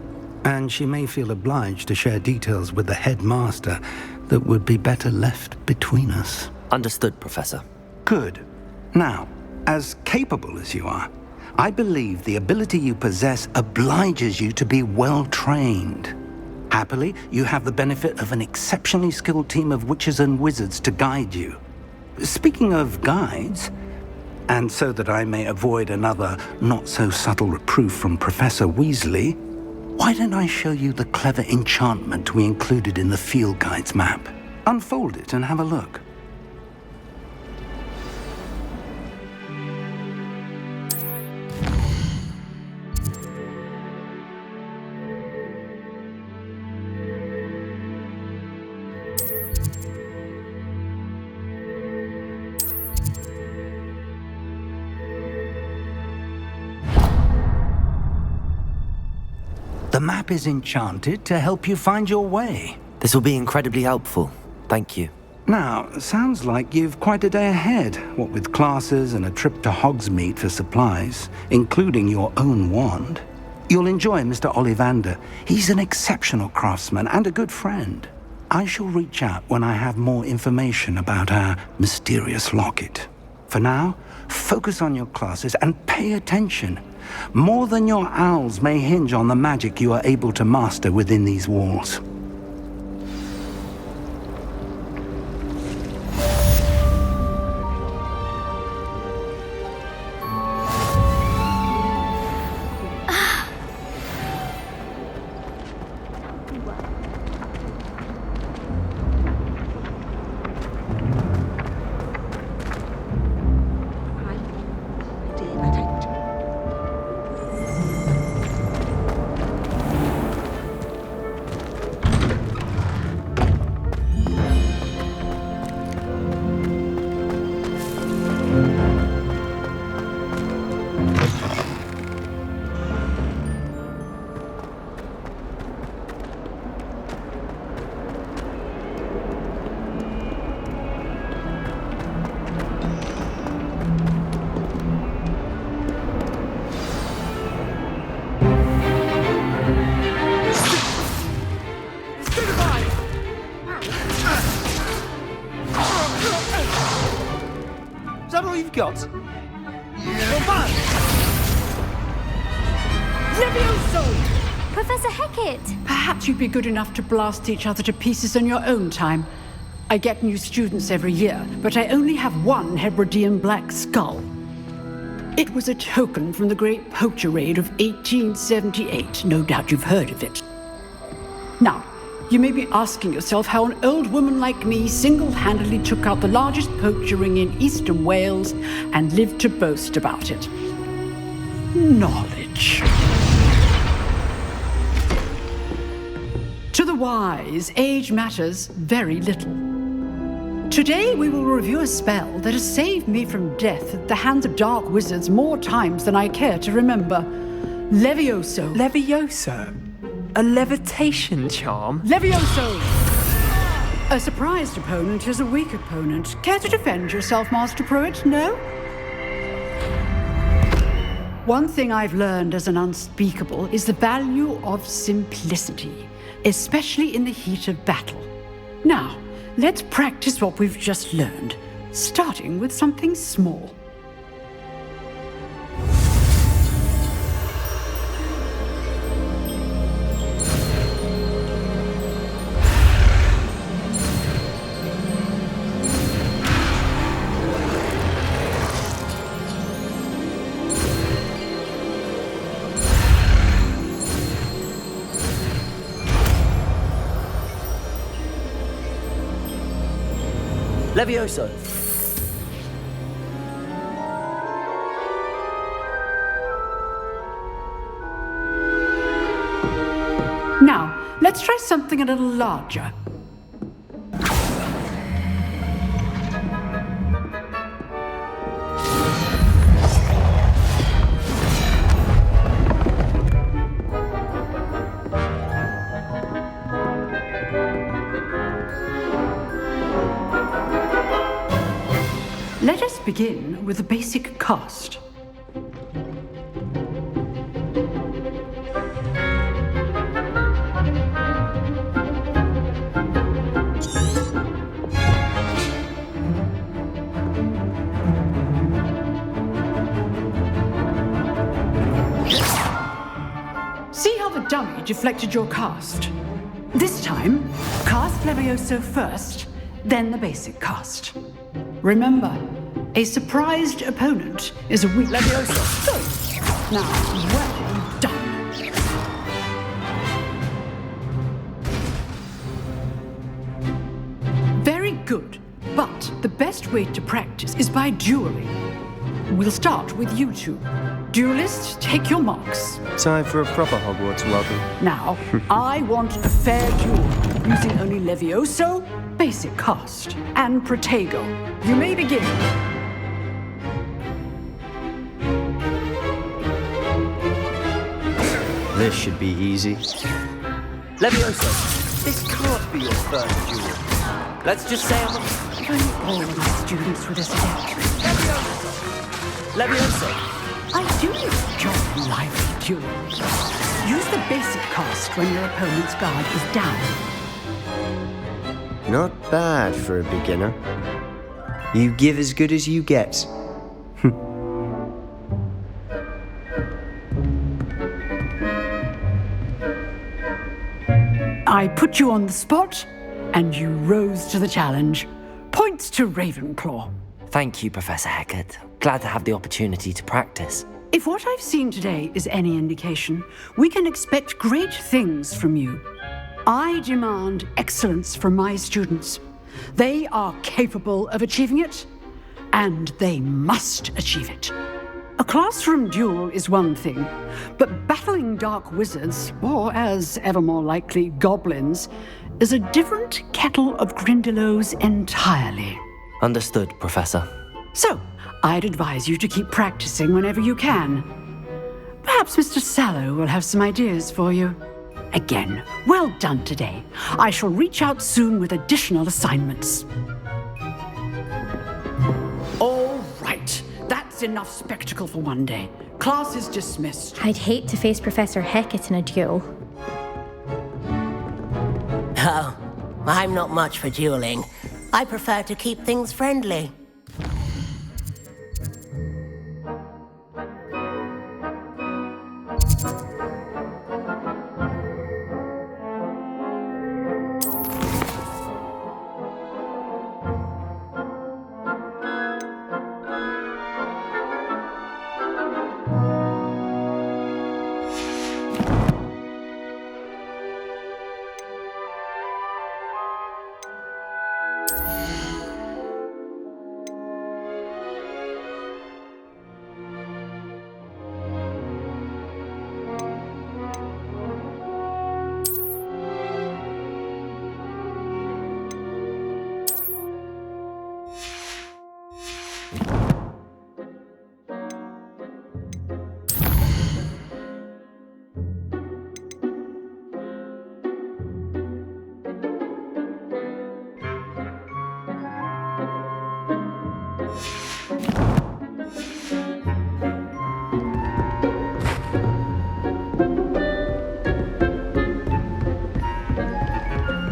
Speaker 2: And she may feel obliged to share details with the headmaster that would be better left between us.
Speaker 3: Understood, Professor.
Speaker 2: Good. Now, as capable as you are, I believe the ability you possess obliges you to be well-trained. Happily, you have the benefit of an exceptionally skilled team of witches and wizards to guide you. Speaking of guides, and so that I may avoid another not-so-subtle reproof from Professor Weasley, why don't I show you the clever enchantment we included in the field guide's map? Unfold it and have a look. The map is enchanted to help you find your way.
Speaker 3: This will be incredibly helpful. Thank you.
Speaker 2: Now, sounds like you've quite a day ahead, what with classes and a trip to Hogsmeade for supplies, including your own wand. You'll enjoy Mr. Ollivander. He's an exceptional craftsman and a good friend. I shall reach out when I have more information about our mysterious locket. For now, focus on your classes and pay attention. More than your owls may hinge on the magic you are able to master within these walls.
Speaker 16: Is that all you've got?
Speaker 17: Levioso!
Speaker 18: Professor Hecat!
Speaker 17: Perhaps you'd be good enough to blast each other to pieces on your own time. I get new students every year, but I only have one Hebridean black skull. It was a token from the Great Poacher Raid of 1878. No doubt you've heard of it. Now, you may be asking yourself how an old woman like me single-handedly took out the largest poacher ring in eastern Wales and lived to boast about it. Knowledge. To the wise, age matters very little. Today we will review a spell that has saved me from death at the hands of dark wizards more times than I care to remember. Levioso.
Speaker 14: Levioso? A levitation charm?
Speaker 17: Levioso! A surprised opponent is a weak opponent. Care to defend yourself, Master Pruitt? No? One thing I've learned as an unspeakable is the value of simplicity, especially in the heat of battle. Now, let's practice what we've just learned, starting with something small.
Speaker 3: Levioso.
Speaker 17: Now, let's try something a little larger. Let us begin with the basic cast. See how the dummy deflected your cast? This time, cast Levioso first, then the basic cast. Remember, a surprised opponent is a weak Levioso. Good. Now, well done. Very good, but the best way to practice is by dueling. We'll start with you two. Duelists, take your marks.
Speaker 19: Time for a proper Hogwarts welcome.
Speaker 17: Now, I want a fair duel, using only Levioso, basic cast, and Protego. You may begin.
Speaker 16: This should be easy. Levioso, this can't be your first duel. Let's just say I'm...
Speaker 17: If only all of my students were this adept.
Speaker 16: Levioso!
Speaker 17: I do enjoy lively duels. Use the basic cast when your opponent's guard is down.
Speaker 16: Not bad for a beginner. You give as good as you get.
Speaker 17: I put you on the spot, and you rose to the challenge. Points to Ravenclaw.
Speaker 3: Thank you, Professor Hecat. Glad to have the opportunity to practice.
Speaker 17: If what I've seen today is any indication, we can expect great things from you. I demand excellence from my students. They are capable of achieving it, and they must achieve it. A classroom duel is one thing, but battling dark wizards, or as ever more likely, goblins, is a different kettle of Grindylows entirely.
Speaker 3: Understood, Professor.
Speaker 17: So, I'd advise you to keep practicing whenever you can. Perhaps Mr. Sallow will have some ideas for you. Again, well done today. I shall reach out soon with additional assignments. All right. That's enough spectacle for one day. Class is dismissed.
Speaker 13: I'd hate to face Professor Hecat in a duel.
Speaker 12: Oh, I'm not much for dueling. I prefer to keep things friendly.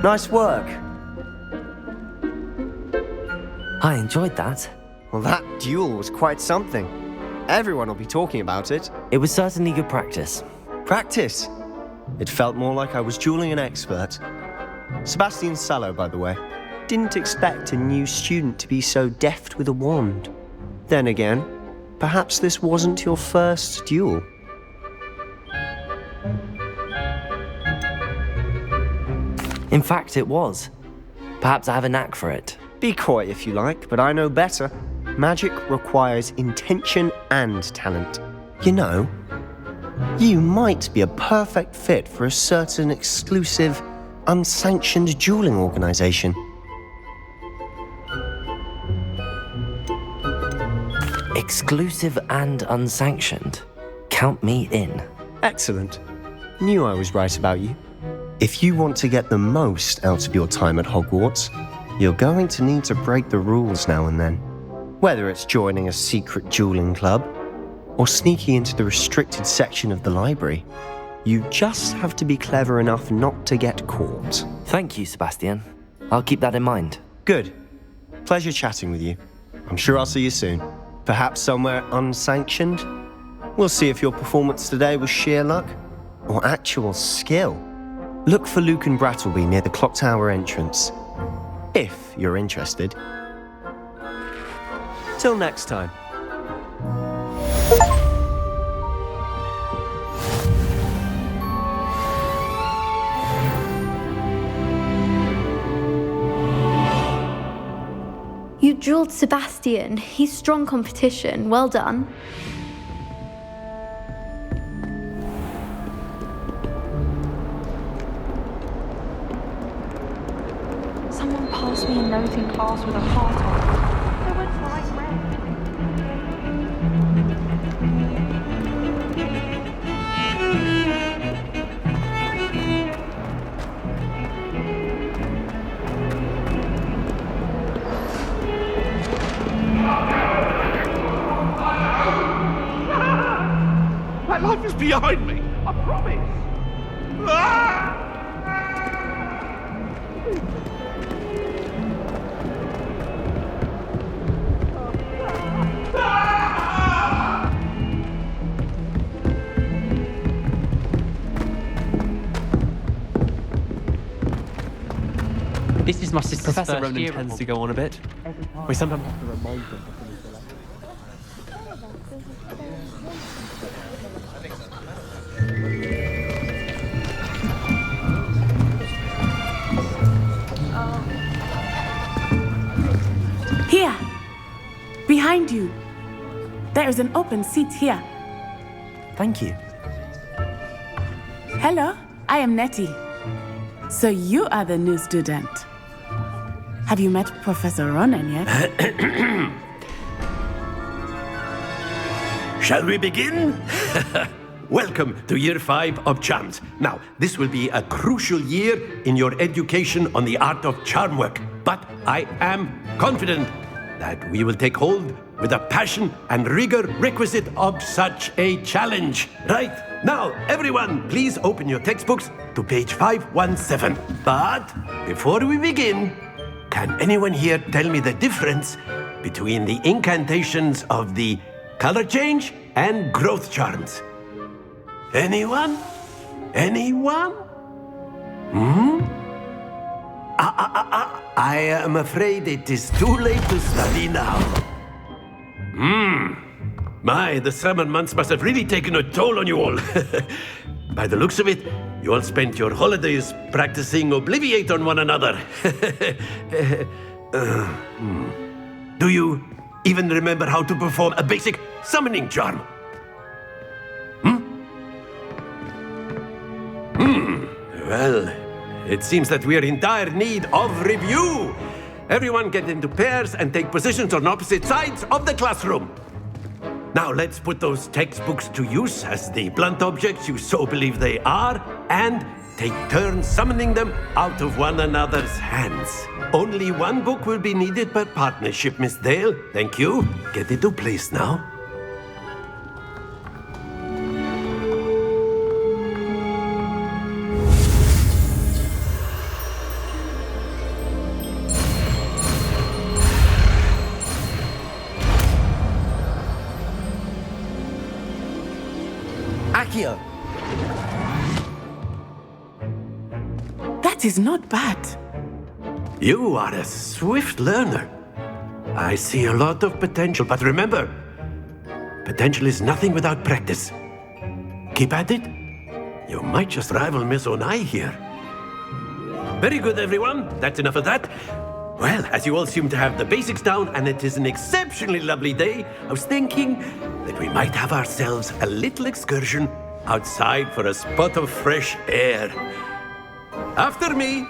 Speaker 16: Nice work.
Speaker 3: I enjoyed that.
Speaker 16: Well, that duel was quite something. Everyone will be talking about it.
Speaker 3: It was certainly good practice.
Speaker 16: Practice? It felt more like I was dueling an expert. Sebastian Sallow, by the way. Didn't expect a new student to be so deft with a wand. Then again, perhaps this wasn't your first duel.
Speaker 3: In fact, it was. Perhaps I have a knack for it.
Speaker 16: Be coy if you like, but I know better. Magic requires intention and talent. You know, you might be a perfect fit for a certain exclusive, unsanctioned dueling organization.
Speaker 3: Exclusive and unsanctioned. Count me in.
Speaker 16: Excellent. Knew I was right about you. If you want to get the most out of your time at Hogwarts, you're going to need to break the rules now and then. Whether it's joining a secret dueling club, or sneaking into the restricted section of the library, you just have to be clever enough not to get caught.
Speaker 3: Thank you, Sebastian. I'll keep that in mind.
Speaker 16: Good. Pleasure chatting with you. I'm sure I'll see you soon. Perhaps somewhere unsanctioned? We'll see if your performance today was sheer luck, or actual skill. Look for Luke and Brattleby near the clock tower entrance, if you're interested. Till next time.
Speaker 13: You dueled Sebastian. He's strong competition. Well done.
Speaker 11: Someone passed me a note in class with a heart on it. They went bright red.
Speaker 7: life is behind me. I promise.
Speaker 19: This is my sister's
Speaker 15: Professor
Speaker 19: first
Speaker 15: Ronan
Speaker 19: year
Speaker 15: tends
Speaker 19: at
Speaker 15: to go on a bit. We sometimes have to remind them.
Speaker 18: Here! Behind you! There is an open seat here.
Speaker 3: Thank you.
Speaker 18: Hello, I am Nettie. So you are the new student. Have you met Professor Ronan yet?
Speaker 7: Shall we begin? Welcome to Year 5 of Charms. Now, this will be a crucial year in your education on the art of charm work. But I am confident that we will take hold with the passion and rigor requisite of such a challenge. Right, now, everyone, please open your textbooks to page 517. But before we begin, can anyone here tell me the difference between the incantations of the color change and growth charms? Anyone? Anyone? I am afraid it is too late to study now. My, the summer months must have really taken a toll on you all. By the looks of it, you all spent your holidays practicing Obliviate on one another. Do you even remember how to perform a basic summoning charm? Well, it seems that we are in dire need of review. Everyone get into pairs and take positions on opposite sides of the classroom. Now let's put those textbooks to use as the blunt objects you so believe they are, and take turns summoning them out of one another's hands. Only one book will be needed per partnership, Miss Dale. Thank you. Get into place now.
Speaker 12: Accio!
Speaker 18: That is not bad.
Speaker 7: You are a swift learner. I see a lot of potential, but remember, potential is nothing without practice. Keep at it. You might just rival Miss Onai here. Very good, everyone. That's enough of that. Well, as you all seem to have the basics down, and it is an exceptionally lovely day, I was thinking that we might have ourselves a little excursion outside for a spot of fresh air. After me.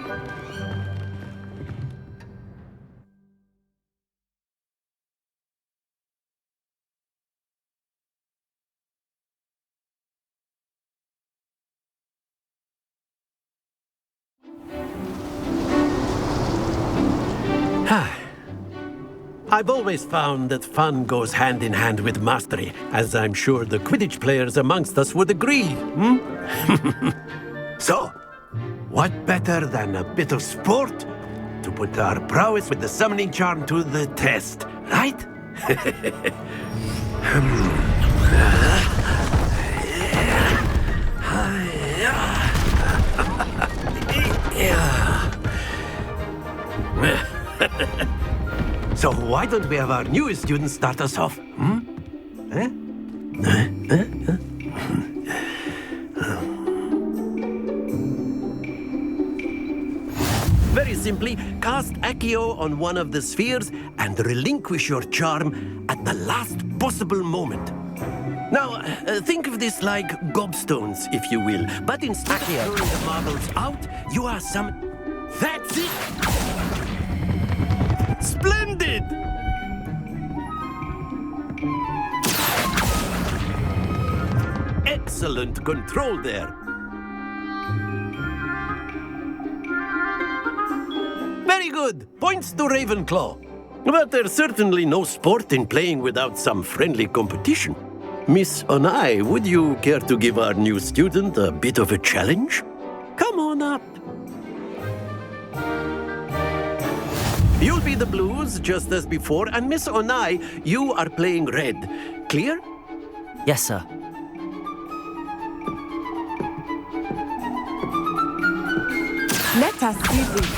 Speaker 7: I've always found that fun goes hand in hand with mastery, as I'm sure the Quidditch players amongst us would agree. So, what better than a bit of sport to put our prowess with the summoning charm to the test, right? So why don't we have our newest student start us off? Very simply, cast Accio on one of the spheres and relinquish your charm at the last possible moment. Now, think of this like gobstones, if you will. But instead of throwing the marbles out, you are That's it! Splendid! Excellent control there. Very good. Points to Ravenclaw. But there's certainly no sport in playing without some friendly competition. Miss Onai, would you care to give our new student a bit of a challenge? Come on up. You'll be the blues just as before, and Miss Onai, you are playing red. Clear?
Speaker 3: Yes, sir.
Speaker 18: Let us see this.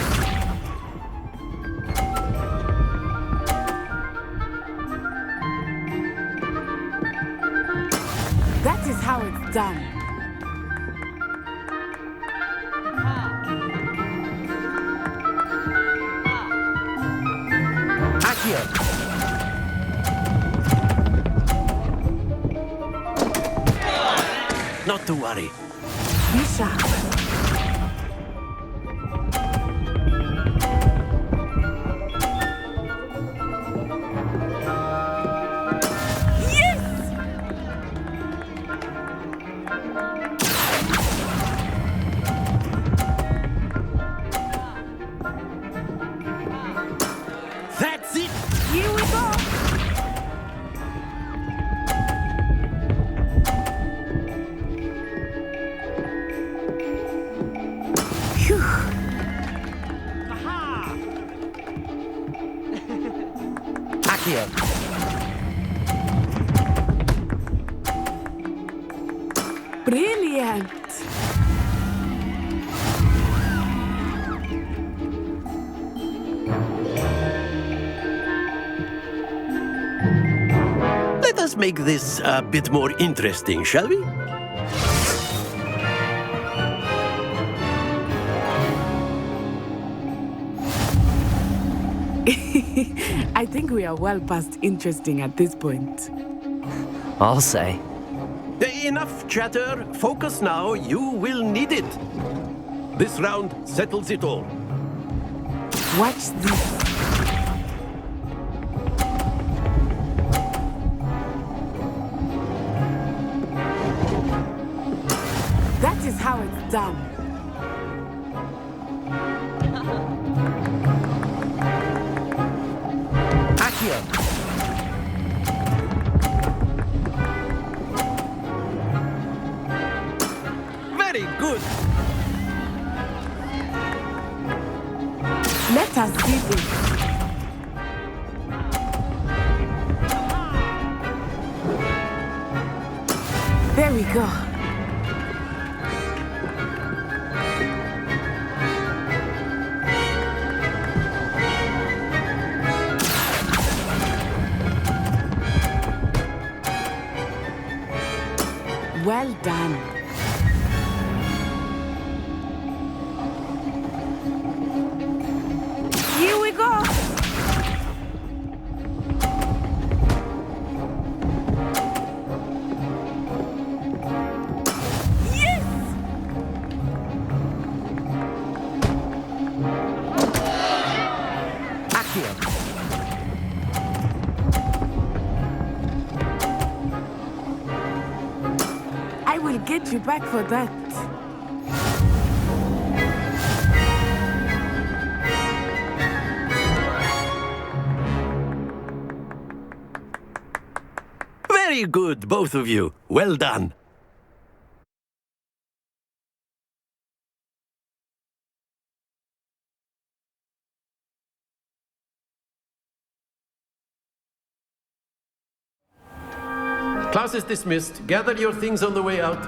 Speaker 18: That is how it's done.
Speaker 3: Accio!
Speaker 7: Not to worry.
Speaker 18: Be sharp.
Speaker 7: That's it!
Speaker 18: Here we go! Phew.
Speaker 3: Accio!
Speaker 18: Brilliant!
Speaker 7: Let us make this a bit more interesting, shall we?
Speaker 18: I think we are well past interesting at this point.
Speaker 3: I'll say.
Speaker 7: Enough chatter. Focus now. You will need it. This round settles it all.
Speaker 18: Watch this. That is how it's done.
Speaker 3: Accio!
Speaker 7: Very good.
Speaker 18: Let us see this. There we go. Well done. Here we go. Yes!
Speaker 3: Accio!
Speaker 18: I will get you back for that.
Speaker 7: Very good, both of you. Well done. Class is dismissed. Gather your things on the way out.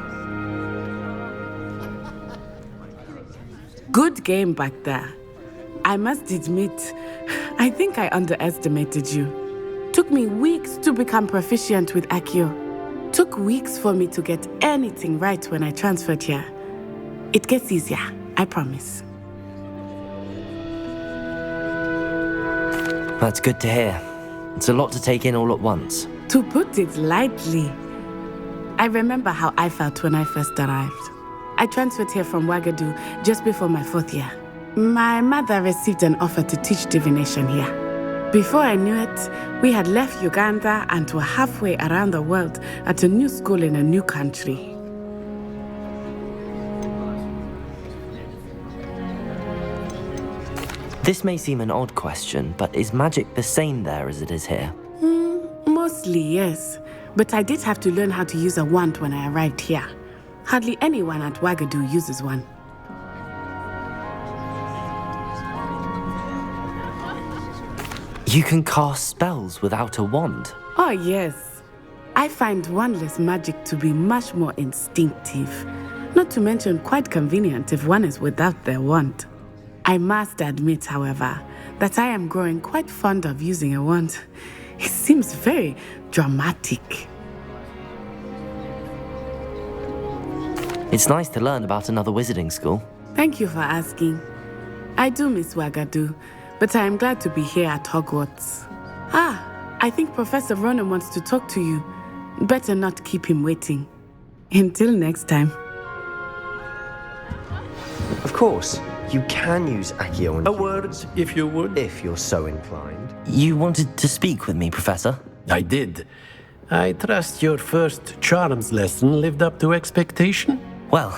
Speaker 18: Good game back there. I must admit, I think I underestimated you. Took me weeks to become proficient with Accio. Took weeks for me to get anything right when I transferred here. It gets easier, I promise.
Speaker 3: That's good to hear. It's a lot to take in all at once.
Speaker 18: To put it lightly, I remember how I felt when I first arrived. I transferred here from Wagadu just before my 4th year. My mother received an offer to teach divination here. Before I knew it, we had left Uganda and were halfway around the world at a new school in a new country.
Speaker 3: This may seem an odd question, but is magic the same there as it is here?
Speaker 18: Mostly, yes. But I did have to learn how to use a wand when I arrived here. Hardly anyone at Wagadu uses one.
Speaker 3: You can cast spells without a wand?
Speaker 18: Oh, yes. I find wandless magic to be much more instinctive. Not to mention quite convenient if one is without their wand. I must admit, however, that I am growing quite fond of using a wand. It seems very dramatic.
Speaker 3: It's nice to learn about another wizarding school.
Speaker 18: Thank you for asking. I do miss Wagadu, but I am glad to be here at Hogwarts. I think Professor Ronan wants to talk to you. Better not keep him waiting. Until next time.
Speaker 16: Of course, you can use Accio on
Speaker 7: A word, if you would.
Speaker 16: if you're so inclined.
Speaker 3: You wanted to speak with me, Professor?
Speaker 7: I did. I trust your first charms lesson lived up to expectation?
Speaker 3: Well,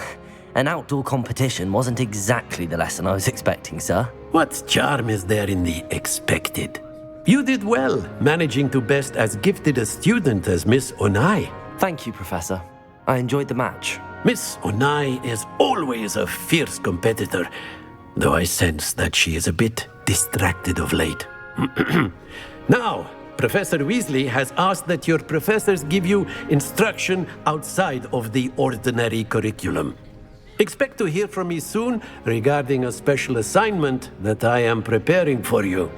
Speaker 3: an outdoor competition wasn't exactly the lesson I was expecting, sir.
Speaker 7: What charm is there in the expected? You did well, managing to best as gifted a student as Miss Onai.
Speaker 3: Thank you, Professor. I enjoyed the match.
Speaker 7: Miss Onai is always a fierce competitor, though I sense that she is a bit distracted of late. Now, Professor Weasley has asked that your professors give you instruction outside of the ordinary curriculum. Expect to hear from me soon regarding a special assignment that I am preparing for you.